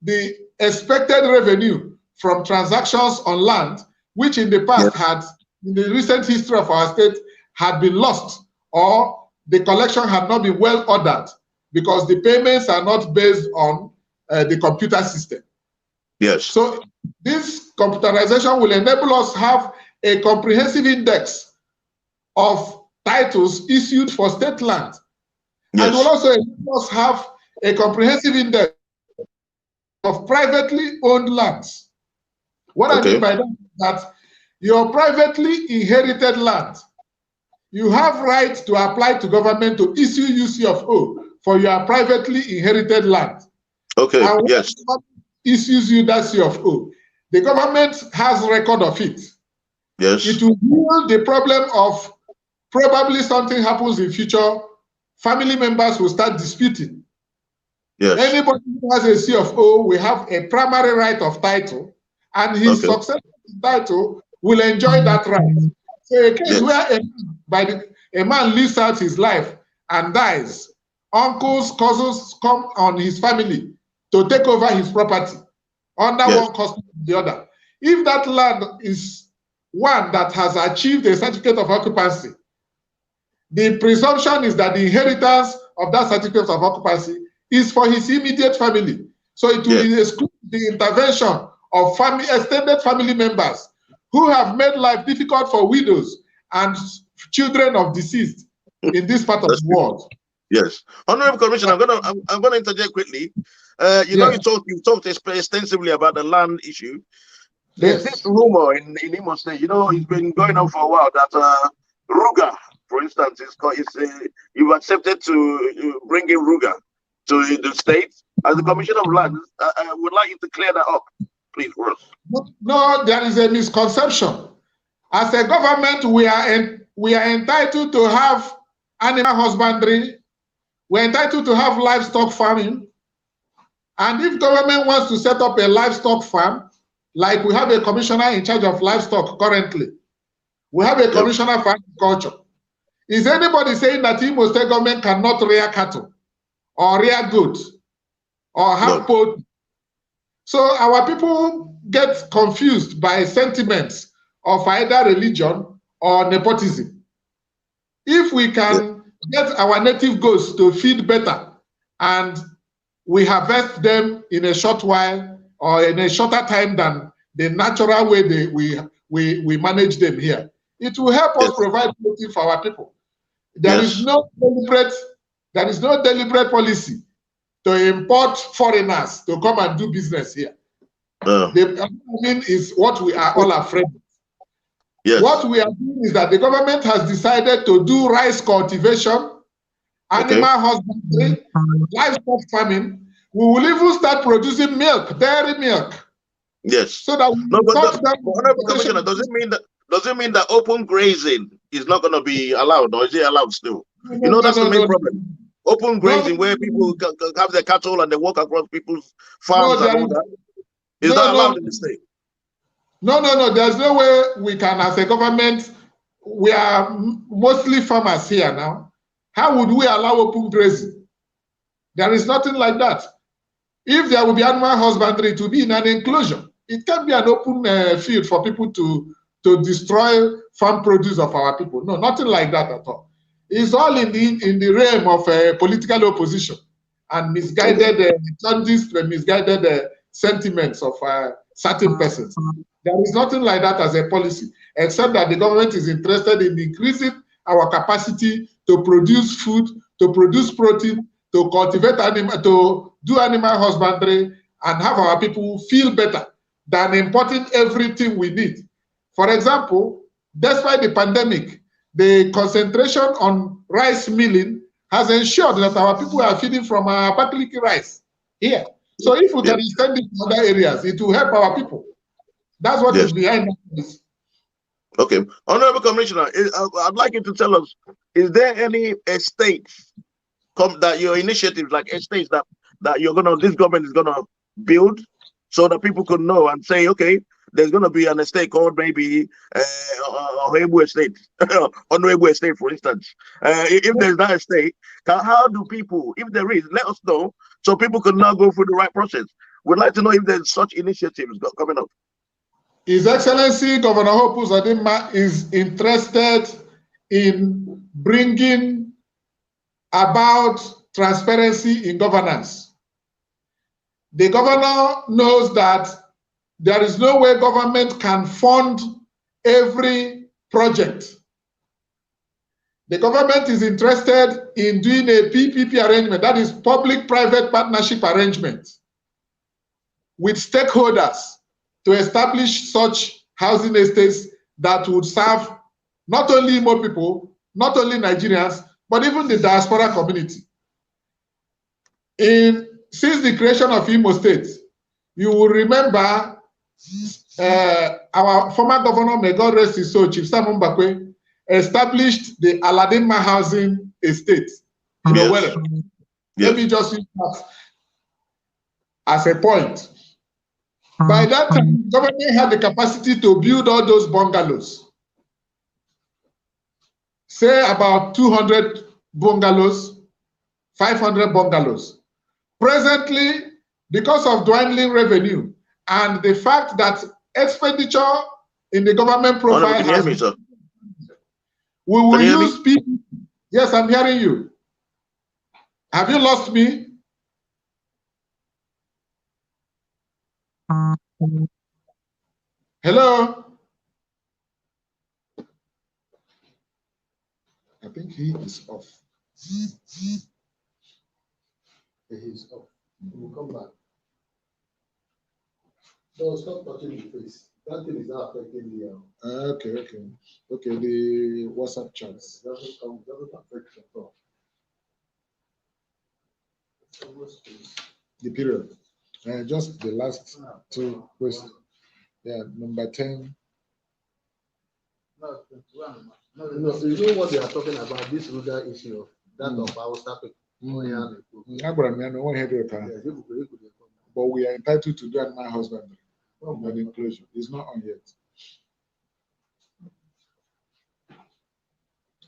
the expected revenue from transactions on land, which in the past had, in the recent history of our state, had been lost, or the collection had not been well ordered because the payments are not based on the computer system. Yes. So this computerization will enable us to have a comprehensive index of titles issued for state land. Yes. And will also enable us have a comprehensive index of privately owned lands. What I mean by that is that your privately inherited land, you have right to apply to government to issue UC of O for your privately inherited land. Okay, and yes. Issues you that C of O. The government has record of it. Yes. It will deal the problem of probably something happens in future, family members will start disputing. Yes. Anybody who has a C of O will have a primary right of title, and his successor title will enjoy that right. So a case where a man lives out his life and dies, uncles, cousins come on his family to take over his property under one custom or the other. If that land is one that has achieved a certificate of occupancy, the presumption is that the inheritance of that certificate of occupancy is for his immediate family. So it will exclude the intervention of extended family members who have made life difficult for widows and children of deceased in this part of the world. Yes, Honorable Commissioner, I'm gonna interject quickly. You know, you talked extensively about the land issue. There's this rumor in Imo State. You know, it's been going on for a while that Ruga, for instance, you've accepted to bring in Ruga to the state. As the Commissioner of Land, I would like you to clear that up, please, for us. No, there is a misconception. As a government, we are entitled to have animal husbandry. We're entitled to have livestock farming. And if government wants to set up a livestock farm, like we have a commissioner in charge of livestock currently, we have a commissioner for agriculture. Is anybody saying that Imo State government cannot rear cattle or rear goods or have poultry? So our people get confused by sentiments of either religion or nepotism. If we can get our native goats to feed better and we harvest them in a short while or in a shorter time than the natural way we manage them here, it will help us provide protein for our people. There is no deliberate policy to import foreigners to come and do business here. The mean is what we are all afraid of. What we are doing is that the government has decided to do rice cultivation, animal husbandry, livestock farming. We will even start producing milk, dairy milk. Yes. So that Honorable Commissioner, does it mean that open grazing is not going to be allowed, or is it allowed still? You know, that's the main problem. Open grazing, where people have their cattle and they walk across people's farms and all that, is not allowed in the state. No. There's no way we can, as a government, we are mostly farmers here now. How would we allow open grazing? There is nothing like that. If there will be animal husbandry, it will be in an enclosure. It can't be an open field for people to destroy farm produce of our people. No, nothing like that at all. It's all in the realm of political opposition and misguided misguided sentiments of certain persons. There is nothing like that as a policy, except that the government is interested in increasing our capacity to produce food, to produce protein, to cultivate animal, to do animal husbandry, and have our people feel better than importing everything we need. For example, despite the pandemic, the concentration on rice milling has ensured that our people are feeding from our Abakaliki rice here. So if we can extend it to other areas, it will help our people. That's what is behind this. Okay. Honorable Commissioner, I'd like you to tell us, is there any estates that your initiatives, like estates that this government is gonna build, so that people could know and say, okay, there's going to be an estate called maybe Onuegbu estate, Onuegbu estate, for instance. If there's that estate, how do people, if there is, let us know so people can now go through the right process. We'd like to know if there's such initiatives coming up. His Excellency Governor Hope Uzodimma is interested in bringing about transparency in governance. The governor knows that there is no way government can fund every project. The government is interested in doing a PPP arrangement, that is public-private partnership arrangement, with stakeholders to establish such housing estates that would serve not only Imo people, not only Nigerians, but even the diaspora community. Since the creation of Imo State, you will remember our former governor, may God rest his soul, Chief Sam Mbakwe, established the Aladinma housing estate. Yes. Let me just use that as a point. By that time, government had the capacity to build all those bungalows. Say about 200 bungalows, 500 bungalows. Presently, because of dwindling revenue and the fact that expenditure in the government profile has been, sir? We will use people. Yes, I'm hearing you. Have you lost me? Hello? I think he is off. He is off. He will come back. So stop touching the face. That thing is not affecting the okay. Okay, the WhatsApp chats. Doesn't affect at all. The period. Just the last two questions. Yeah, number 10. No, you know what they are talking about, this rural issue of that of our topic. But we are entitled to do animal husbandry. But inclusion is not on yet.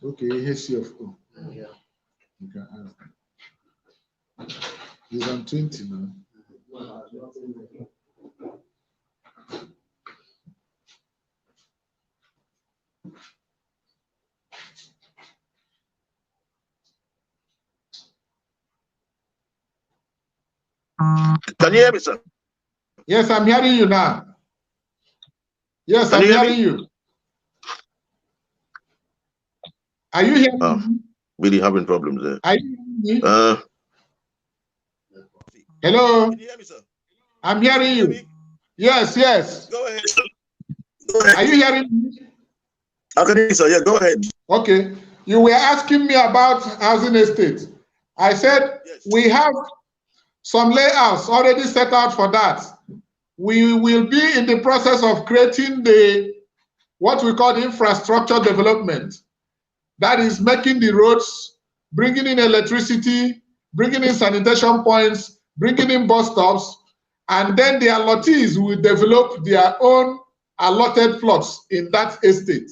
Okay, here's CFO. Yeah. You can ask. He's on 20 now. Can you hear me, sir? Yes, I'm hearing you now. Yes, I'm hearing you. Are you hearing me? Really having problems there. Are you hearing me? Hello? Can you hear me, sir? I'm hearing you. Yes, yes. Go ahead. Go ahead. Are you hearing me? I can hear you, sir. Yeah, go ahead. Okay. You were asking me about housing estate. I said yes. We have some layouts already set out for that. We will be in the process of creating what we call the infrastructure development. That is making the roads, bringing in electricity, bringing in sanitation points, bringing in bus stops, and then the allottees will develop their own allotted plots in that estate.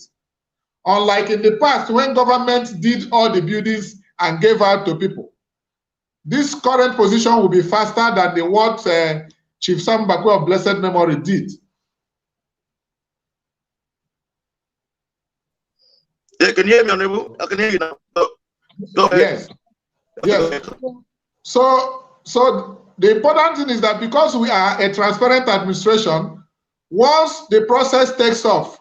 Unlike in the past when government did all the buildings and gave out to people. This current position will be faster than what Chief Sam Mbakwe of blessed memory did. Yeah, can you hear me, Honorable? I can hear you now. Go ahead. Yes. Yes. So the important thing is that because we are a transparent administration, once the process takes off,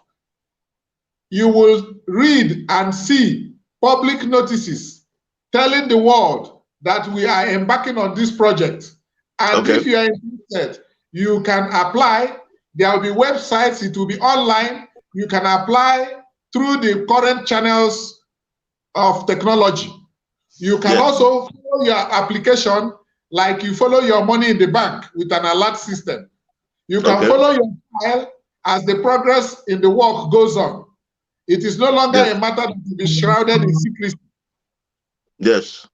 you will read and see public notices telling the world that we are embarking on this project. And if you are interested, you can apply. There will be websites, it will be online. You can apply through the current channels of technology. You can also follow your application like you follow your money in the bank with an alert system. You can follow your file as the progress in the work goes on. It is no longer a matter that will be shrouded in secrecy. Yes.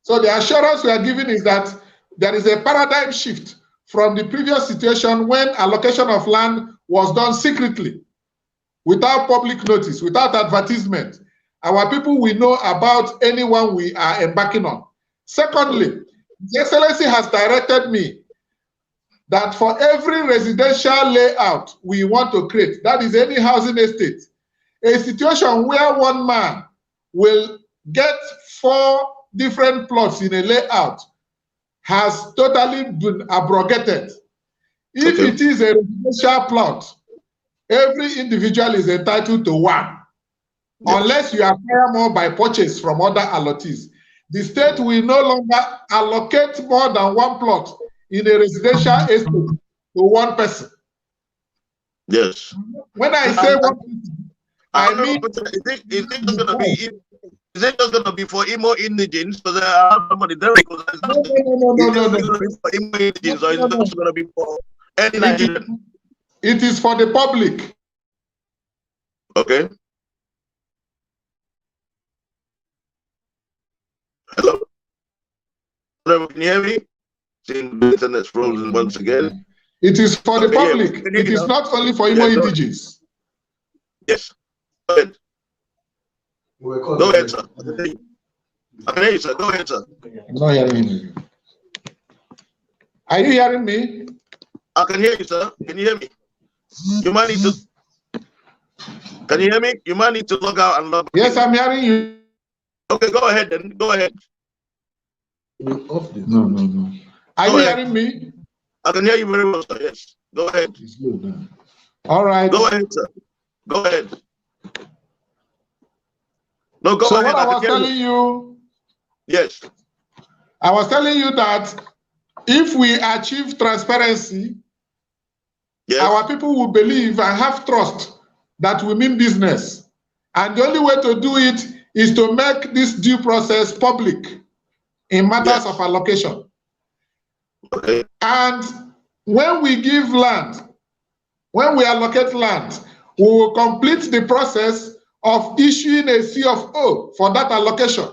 So the assurance we are giving is that there is a paradigm shift from the previous situation when allocation of land was done secretly, without public notice, without advertisement. Our people will know about anyone we are embarking on. Secondly, His Excellency has directed me that for every residential layout we want to create, that is any housing estate, a situation where one man will get 4 different plots in a layout has totally been abrogated. If it is a residential plot, every individual is entitled to 1, unless you acquire more by purchase from other allottees. The state will no longer allocate more than 1 plot in a residential estate to 1 person. Yes. When I say 1 person, I mean, is it just gonna be for Imo indigents? Because I have somebody there. No. For Imo indigents, or is it just gonna be for any Nigerian? It is for the public. Okay. Hello? Hello, can you hear me? Seeing the internet's frozen once again. It is for the public. Yeah, it is not only for Imo indigens. Yes. Go ahead. Go ahead, sir. I can hear you, sir. Go ahead, sir. I'm not hearing you. Are you hearing me? I can hear you, sir. Can you hear me? You might need to. Can you hear me? You might need to log out and log. Yes, I'm hearing you. Okay, go ahead then. Go ahead. No. Are you hearing me? I can hear you very well, sir. Yes. Go ahead. All right. Go ahead, sir. Go ahead. No, go so ahead. What I was telling you. Yes. I was telling you that if we achieve transparency, yes, our people will believe and have trust that we mean business. And the only way to do it is to make this due process public in matters of allocation. Okay. And when we give land, when we allocate land, we will complete the process of issuing a C of O for that allocation.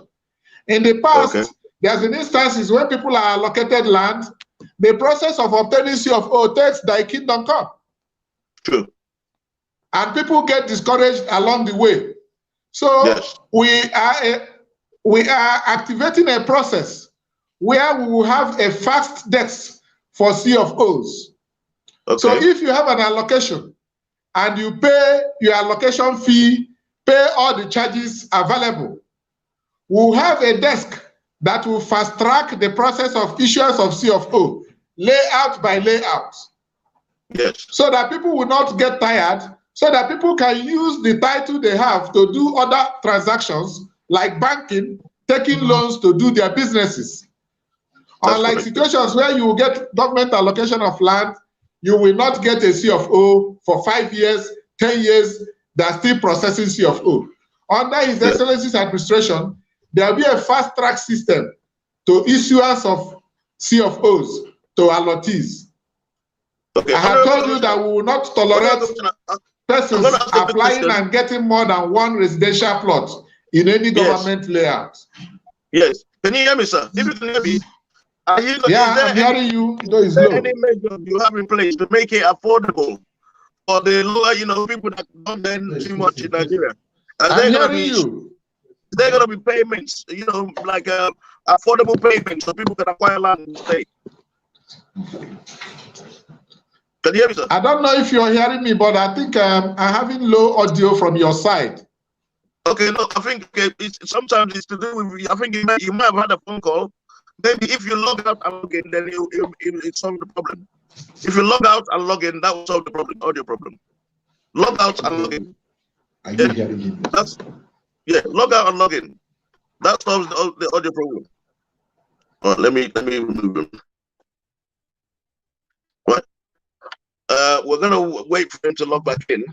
In the past, there's been instances when people are allocated land, the process of obtaining C of O takes thy kingdom come. True. And people get discouraged along the way. So we are activating a process where we will have a fast desk for C of O's. So if you have an allocation and you pay your allocation fee, pay all the charges available, we'll have a desk that will fast track the process of issuance of C of O, layout by layout. Yes. So that people will not get tired, so that people can use the title they have to do other transactions like banking, taking loans to do their businesses. Unlike situations where you will get government allocation of land, you will not get a C of O for 5 years, 10 years, they're still processing C of O. Under His Excellency's administration, there will be a fast track system to issuance of C of O's to allottees. I have told you that we will not tolerate persons applying and getting more than 1 residential plot in any government layout. Yes. Can you hear me, sir? If you can hear me, I'm hearing you. Is there any measure you have in place to make it affordable for the lower, people that don't earn too much in Nigeria? I'm hearing you. Is there going to be payments, like affordable payments so people can acquire land in the state? Can you hear me, sir? I don't know if you're hearing me, but I think I'm having low audio from your side. Okay, no, I think sometimes it's to do with, I think you might have had a phone call. Maybe if you log out and log in, then it solves the problem. If you log out and log in, that will solve the problem, audio problem. Log out and log in. Log out and log in. That solves the audio problem. All right, let me remove them. Right. We're gonna wait for him to log back in,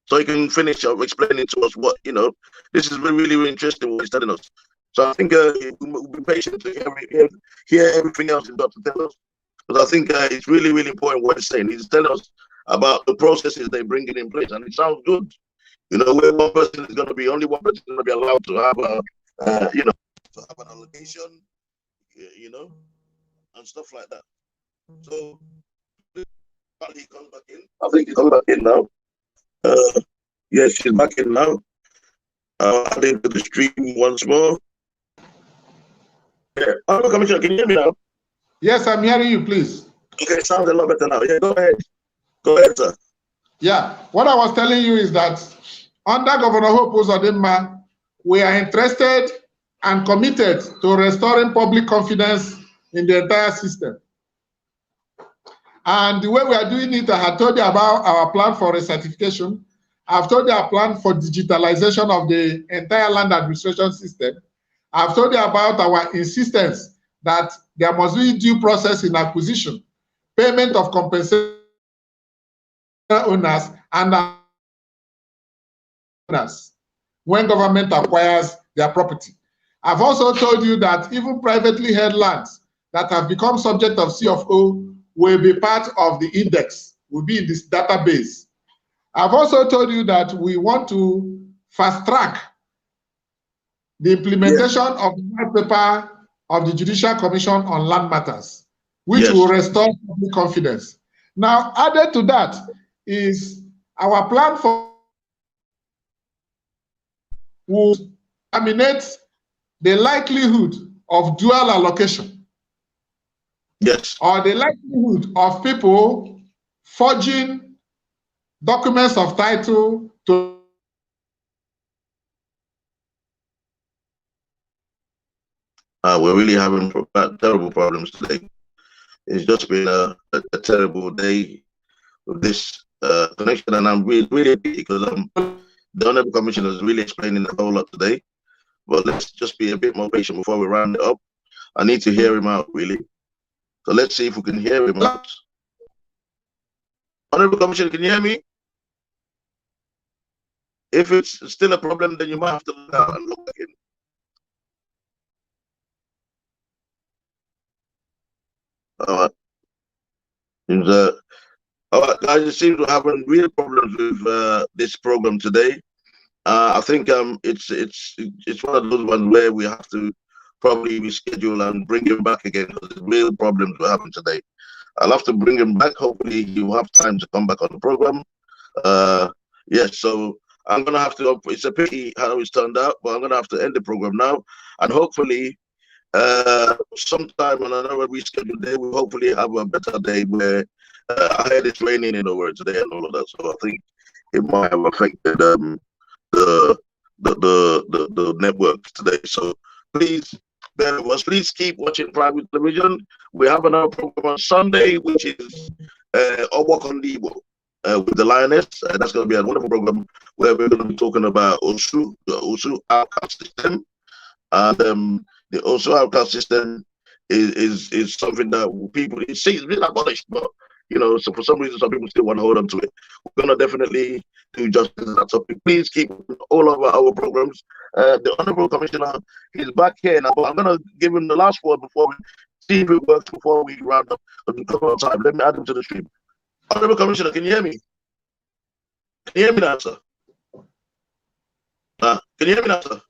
so he can finish up explaining to us what This is really, really interesting what he's telling us. So I think we'll be patient to hear everything else he's got to tell us. Because I think it's really, really important what he's saying. He's telling us about the processes they're bringing in place, and it sounds good. Where one person is going to be, only one person is going to be allowed to have to have an allocation, and stuff like that. So He comes back in. I think he comes back in now. Yes, she's back in now. Add into the stream once more. Yeah. Hello, Commissioner, can you hear me now? Yes, I'm hearing you, please. Okay, sounds a lot better now. Yeah, go ahead. Go ahead, sir. Yeah, what I was telling you is that under Governor Hope Uzodimma, we are interested and committed to restoring public confidence in the entire system. And the way we are doing it, I had told you about our plan for recertification. I've told you our plan for digitalization of the entire land administration system. I've told you about our insistence that there must be due process in acquisition, payment of compensation owners and owners when government acquires their property. I've also told you that even privately held lands that have become subject of C of O will be part of the index, will be in this database. I've also told you that we want to fast track the implementation of the white paper of the Judicial Commission on Land Matters, which will restore public confidence. Now, added to that is our plan for will eliminate the likelihood of dual allocation. Yes. Or the likelihood of people forging documents of title to we're really having terrible problems today. It's just been a terrible day with this connection, and I'm really happy because the Honorable Commissioner is really explaining a whole lot today. But let's just be a bit more patient before we round it up. I need to hear him out, really. So let's see if we can hear him out. Honorable Commissioner, can you hear me? If it's still a problem, then you might have to look out and look back in. All right. All right, guys, it seems we're having real problems with this program today. I think it's one of those ones where we have to probably reschedule and bring him back again because the real problems we're having today. I'll have to bring him back. Hopefully, he'll have time to come back on the program. Yes, so I'm gonna have to. It's a pity how it's turned out, but I'm gonna have to end the program now, and hopefully. Sometime on another rescheduled day, we'll hopefully have a better day where I heard it's raining in the world today and all of that. So I think it might have affected the network today. So please bear with us. Please keep watching private television. We have another program on Sunday, which is Owakondibo with the Lioness. That's going to be a wonderful program where we're going to be talking about the Osu outcast system. And the Osu outcast system is something that people see it's been abolished, but you know, so for some reason some people still want to hold on to it. We're gonna definitely do justice to that topic. Please keep all of our programs. The Honorable Commissioner is back here now, but I'm gonna give him the last word before we see if it works before we round up time. Let me add him to the stream. Honorable Commissioner, can you hear me? Can you hear me now, sir? Can you hear me now, sir?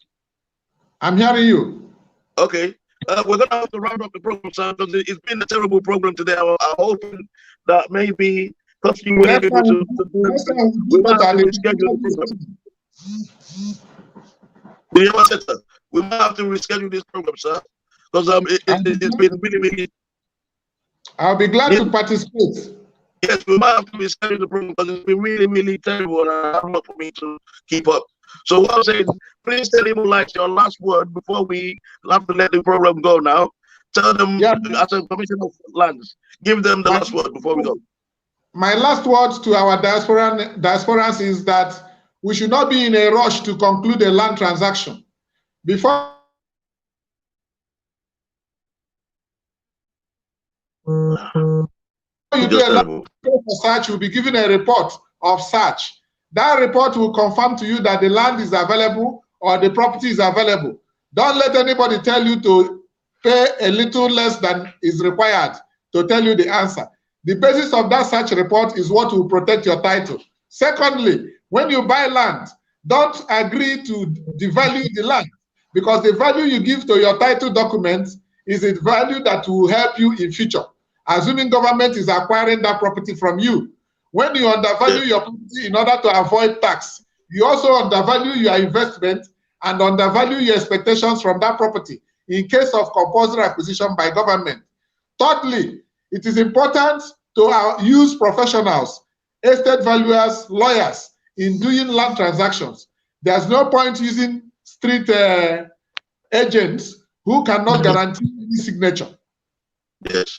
I'm hearing you. Okay, we're gonna have to round up the program, sir, because it's been a terrible program today. I'm hoping that maybe because you were able to we might have to reschedule the program. Do you hear what I said, sir? We might have to reschedule this program, sir, because it's been really. I'll be glad to participate. Yes, we might have to reschedule the program because it's been really terrible and hard for me to keep up. So what I'm saying, please tell him like your last word before we have to let the program go now. Tell them as a Commissioner of Lands, give them the last word before we go. My last word to our diasporans is that we should not be in a rush to conclude a land transaction. Before you do a land search, you'll be given a report of search. That report will confirm to you that the land is available or the property is available. Don't let anybody tell you to pay a little less than is required to tell you the answer. The basis of that search report is what will protect your title. Secondly, when you buy land, don't agree to devalue the land because the value you give to your title document is a value that will help you in future. assuming government is acquiring that property from you. When you undervalue your property in order to avoid tax, you also undervalue your investment and undervalue your expectations from that property in case of compulsory acquisition by government. Thirdly, it is important to use professionals, estate valuers, lawyers in doing land transactions. There's no point using street agents who cannot guarantee any signature. Yes.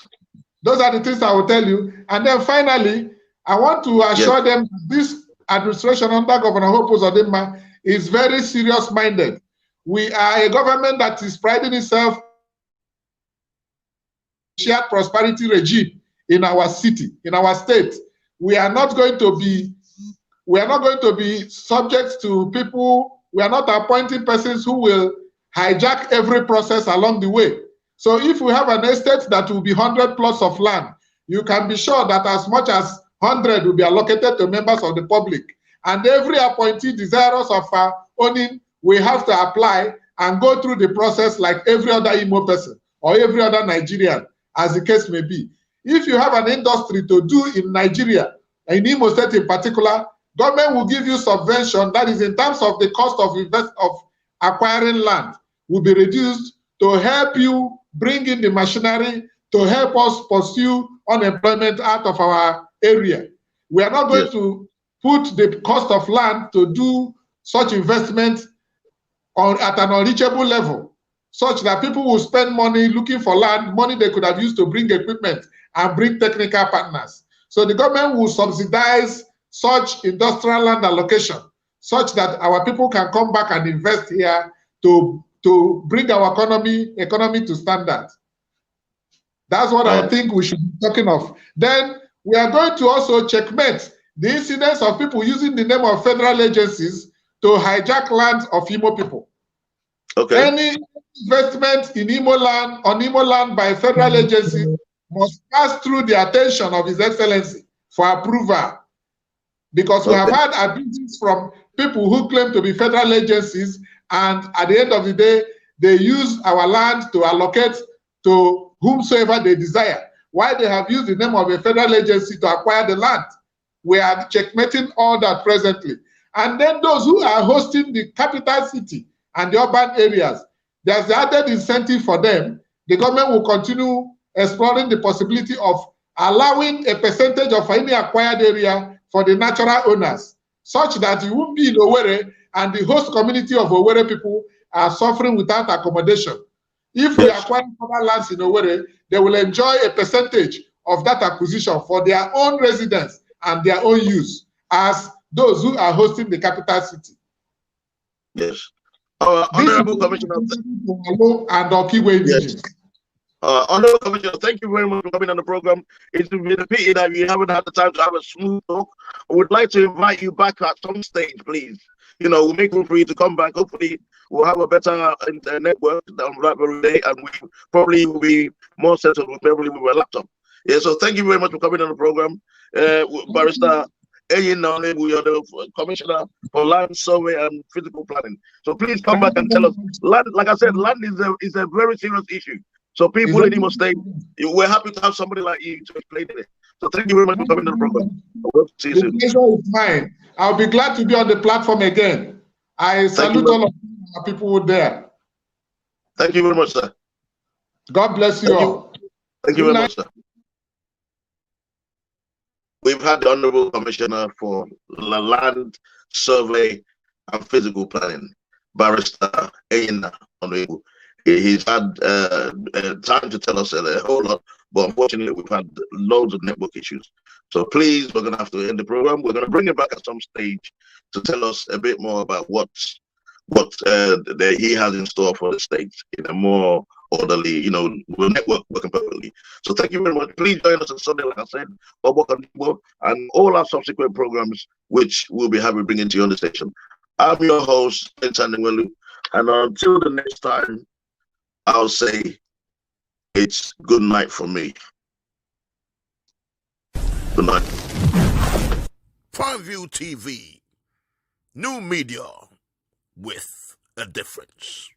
Those are the things I will tell you. And then finally, I want to assure them this administration under Governor Hope Uzodimma is very serious-minded. We are a government that is priding itself shared prosperity regime in our city, in our state. We are not going to be subject to people. We are not appointing persons who will hijack every process along the way. So if we have an estate that will be 100 plots of land, you can be sure that as much as 100 will be allocated to members of the public. And every appointee desirous of owning will have to apply and go through the process like every other Imo person or every other Nigerian, as the case may be. If you have an industry to do in Nigeria, in Imo State in particular, government will give you subvention, that is in terms of the cost of acquiring land, will be reduced to help you bring in the machinery to help us pursue unemployment out of our area. We are not going to put the cost of land to do such investment at an unreachable level, such that people will spend money looking for land, money they could have used to bring equipment and bring technical partners. So the government will subsidize such industrial land allocation, such that our people can come back and invest here to bring our economy to standard. That's what I think we should be talking of. Then we are going to also checkmate the incidence of people using the name of federal agencies to hijack land of Imo people. Okay. Any investment in Imo land, on Imo land by federal agencies must pass through the attention of His Excellency for approval. Because we have had abuses from people who claim to be federal agencies, and at the end of the day, they use our land to allocate to whomsoever they desire. Why they have used the name of a federal agency to acquire the land? We are checkmating all that presently. And then those who are hosting the capital city and the urban areas, there's the added incentive for them. The government will continue exploring the possibility of allowing a percentage of any acquired area for the natural owners, such that you won't be in Owerri and the host community of Owerri people are suffering without accommodation. If we acquire other lands in Owerri, they will enjoy a percentage of that acquisition for their own residents and their own use, as those who are hosting the capital city. Yes. Honorable Commissioner. And Okiwe yes. Honorable Commissioner, thank you very much for coming on the program. It's been a pity that you haven't had the time to have a smooth talk. I would like to invite you back at some stage, please. You know, we'll make room for you to come back. Hopefully, we'll have a better network on that very day, and we probably will be more settled with a laptop. Yeah, so thank you very much for coming on the program. Barrister Enyinna Onuegbu, you're the Commissioner for Land Survey and Physical Planning. So please come back and tell us. Land, like I said, land is a very serious issue. So people in Imo State, we're happy to have somebody like you to explain it. So thank you very much for coming on the program. The pleasure is mine. I'll be glad to be on the platform again. I salute all of the people there. Thank you very much, sir. God bless you all. Thank you very much, sir. We've had the Honorable Commissioner for Land Survey and Physical Planning, Barrister Enyinna Onuegbu. He's had time to tell us a whole lot, but unfortunately we've had loads of network issues. So please, we're going to have to end the program. We're going to bring him back at some stage to tell us a bit more about what he has in store for the state in a more orderly, you know, network working perfectly. So thank you very much. Please join us on Sunday, like I said, and all our subsequent programs, which we'll be bringing to you on the station. I'm your host, Spencer Nwelu, and until the next time, I'll say it's good night from me. Good night. Prime TV, new media with a difference.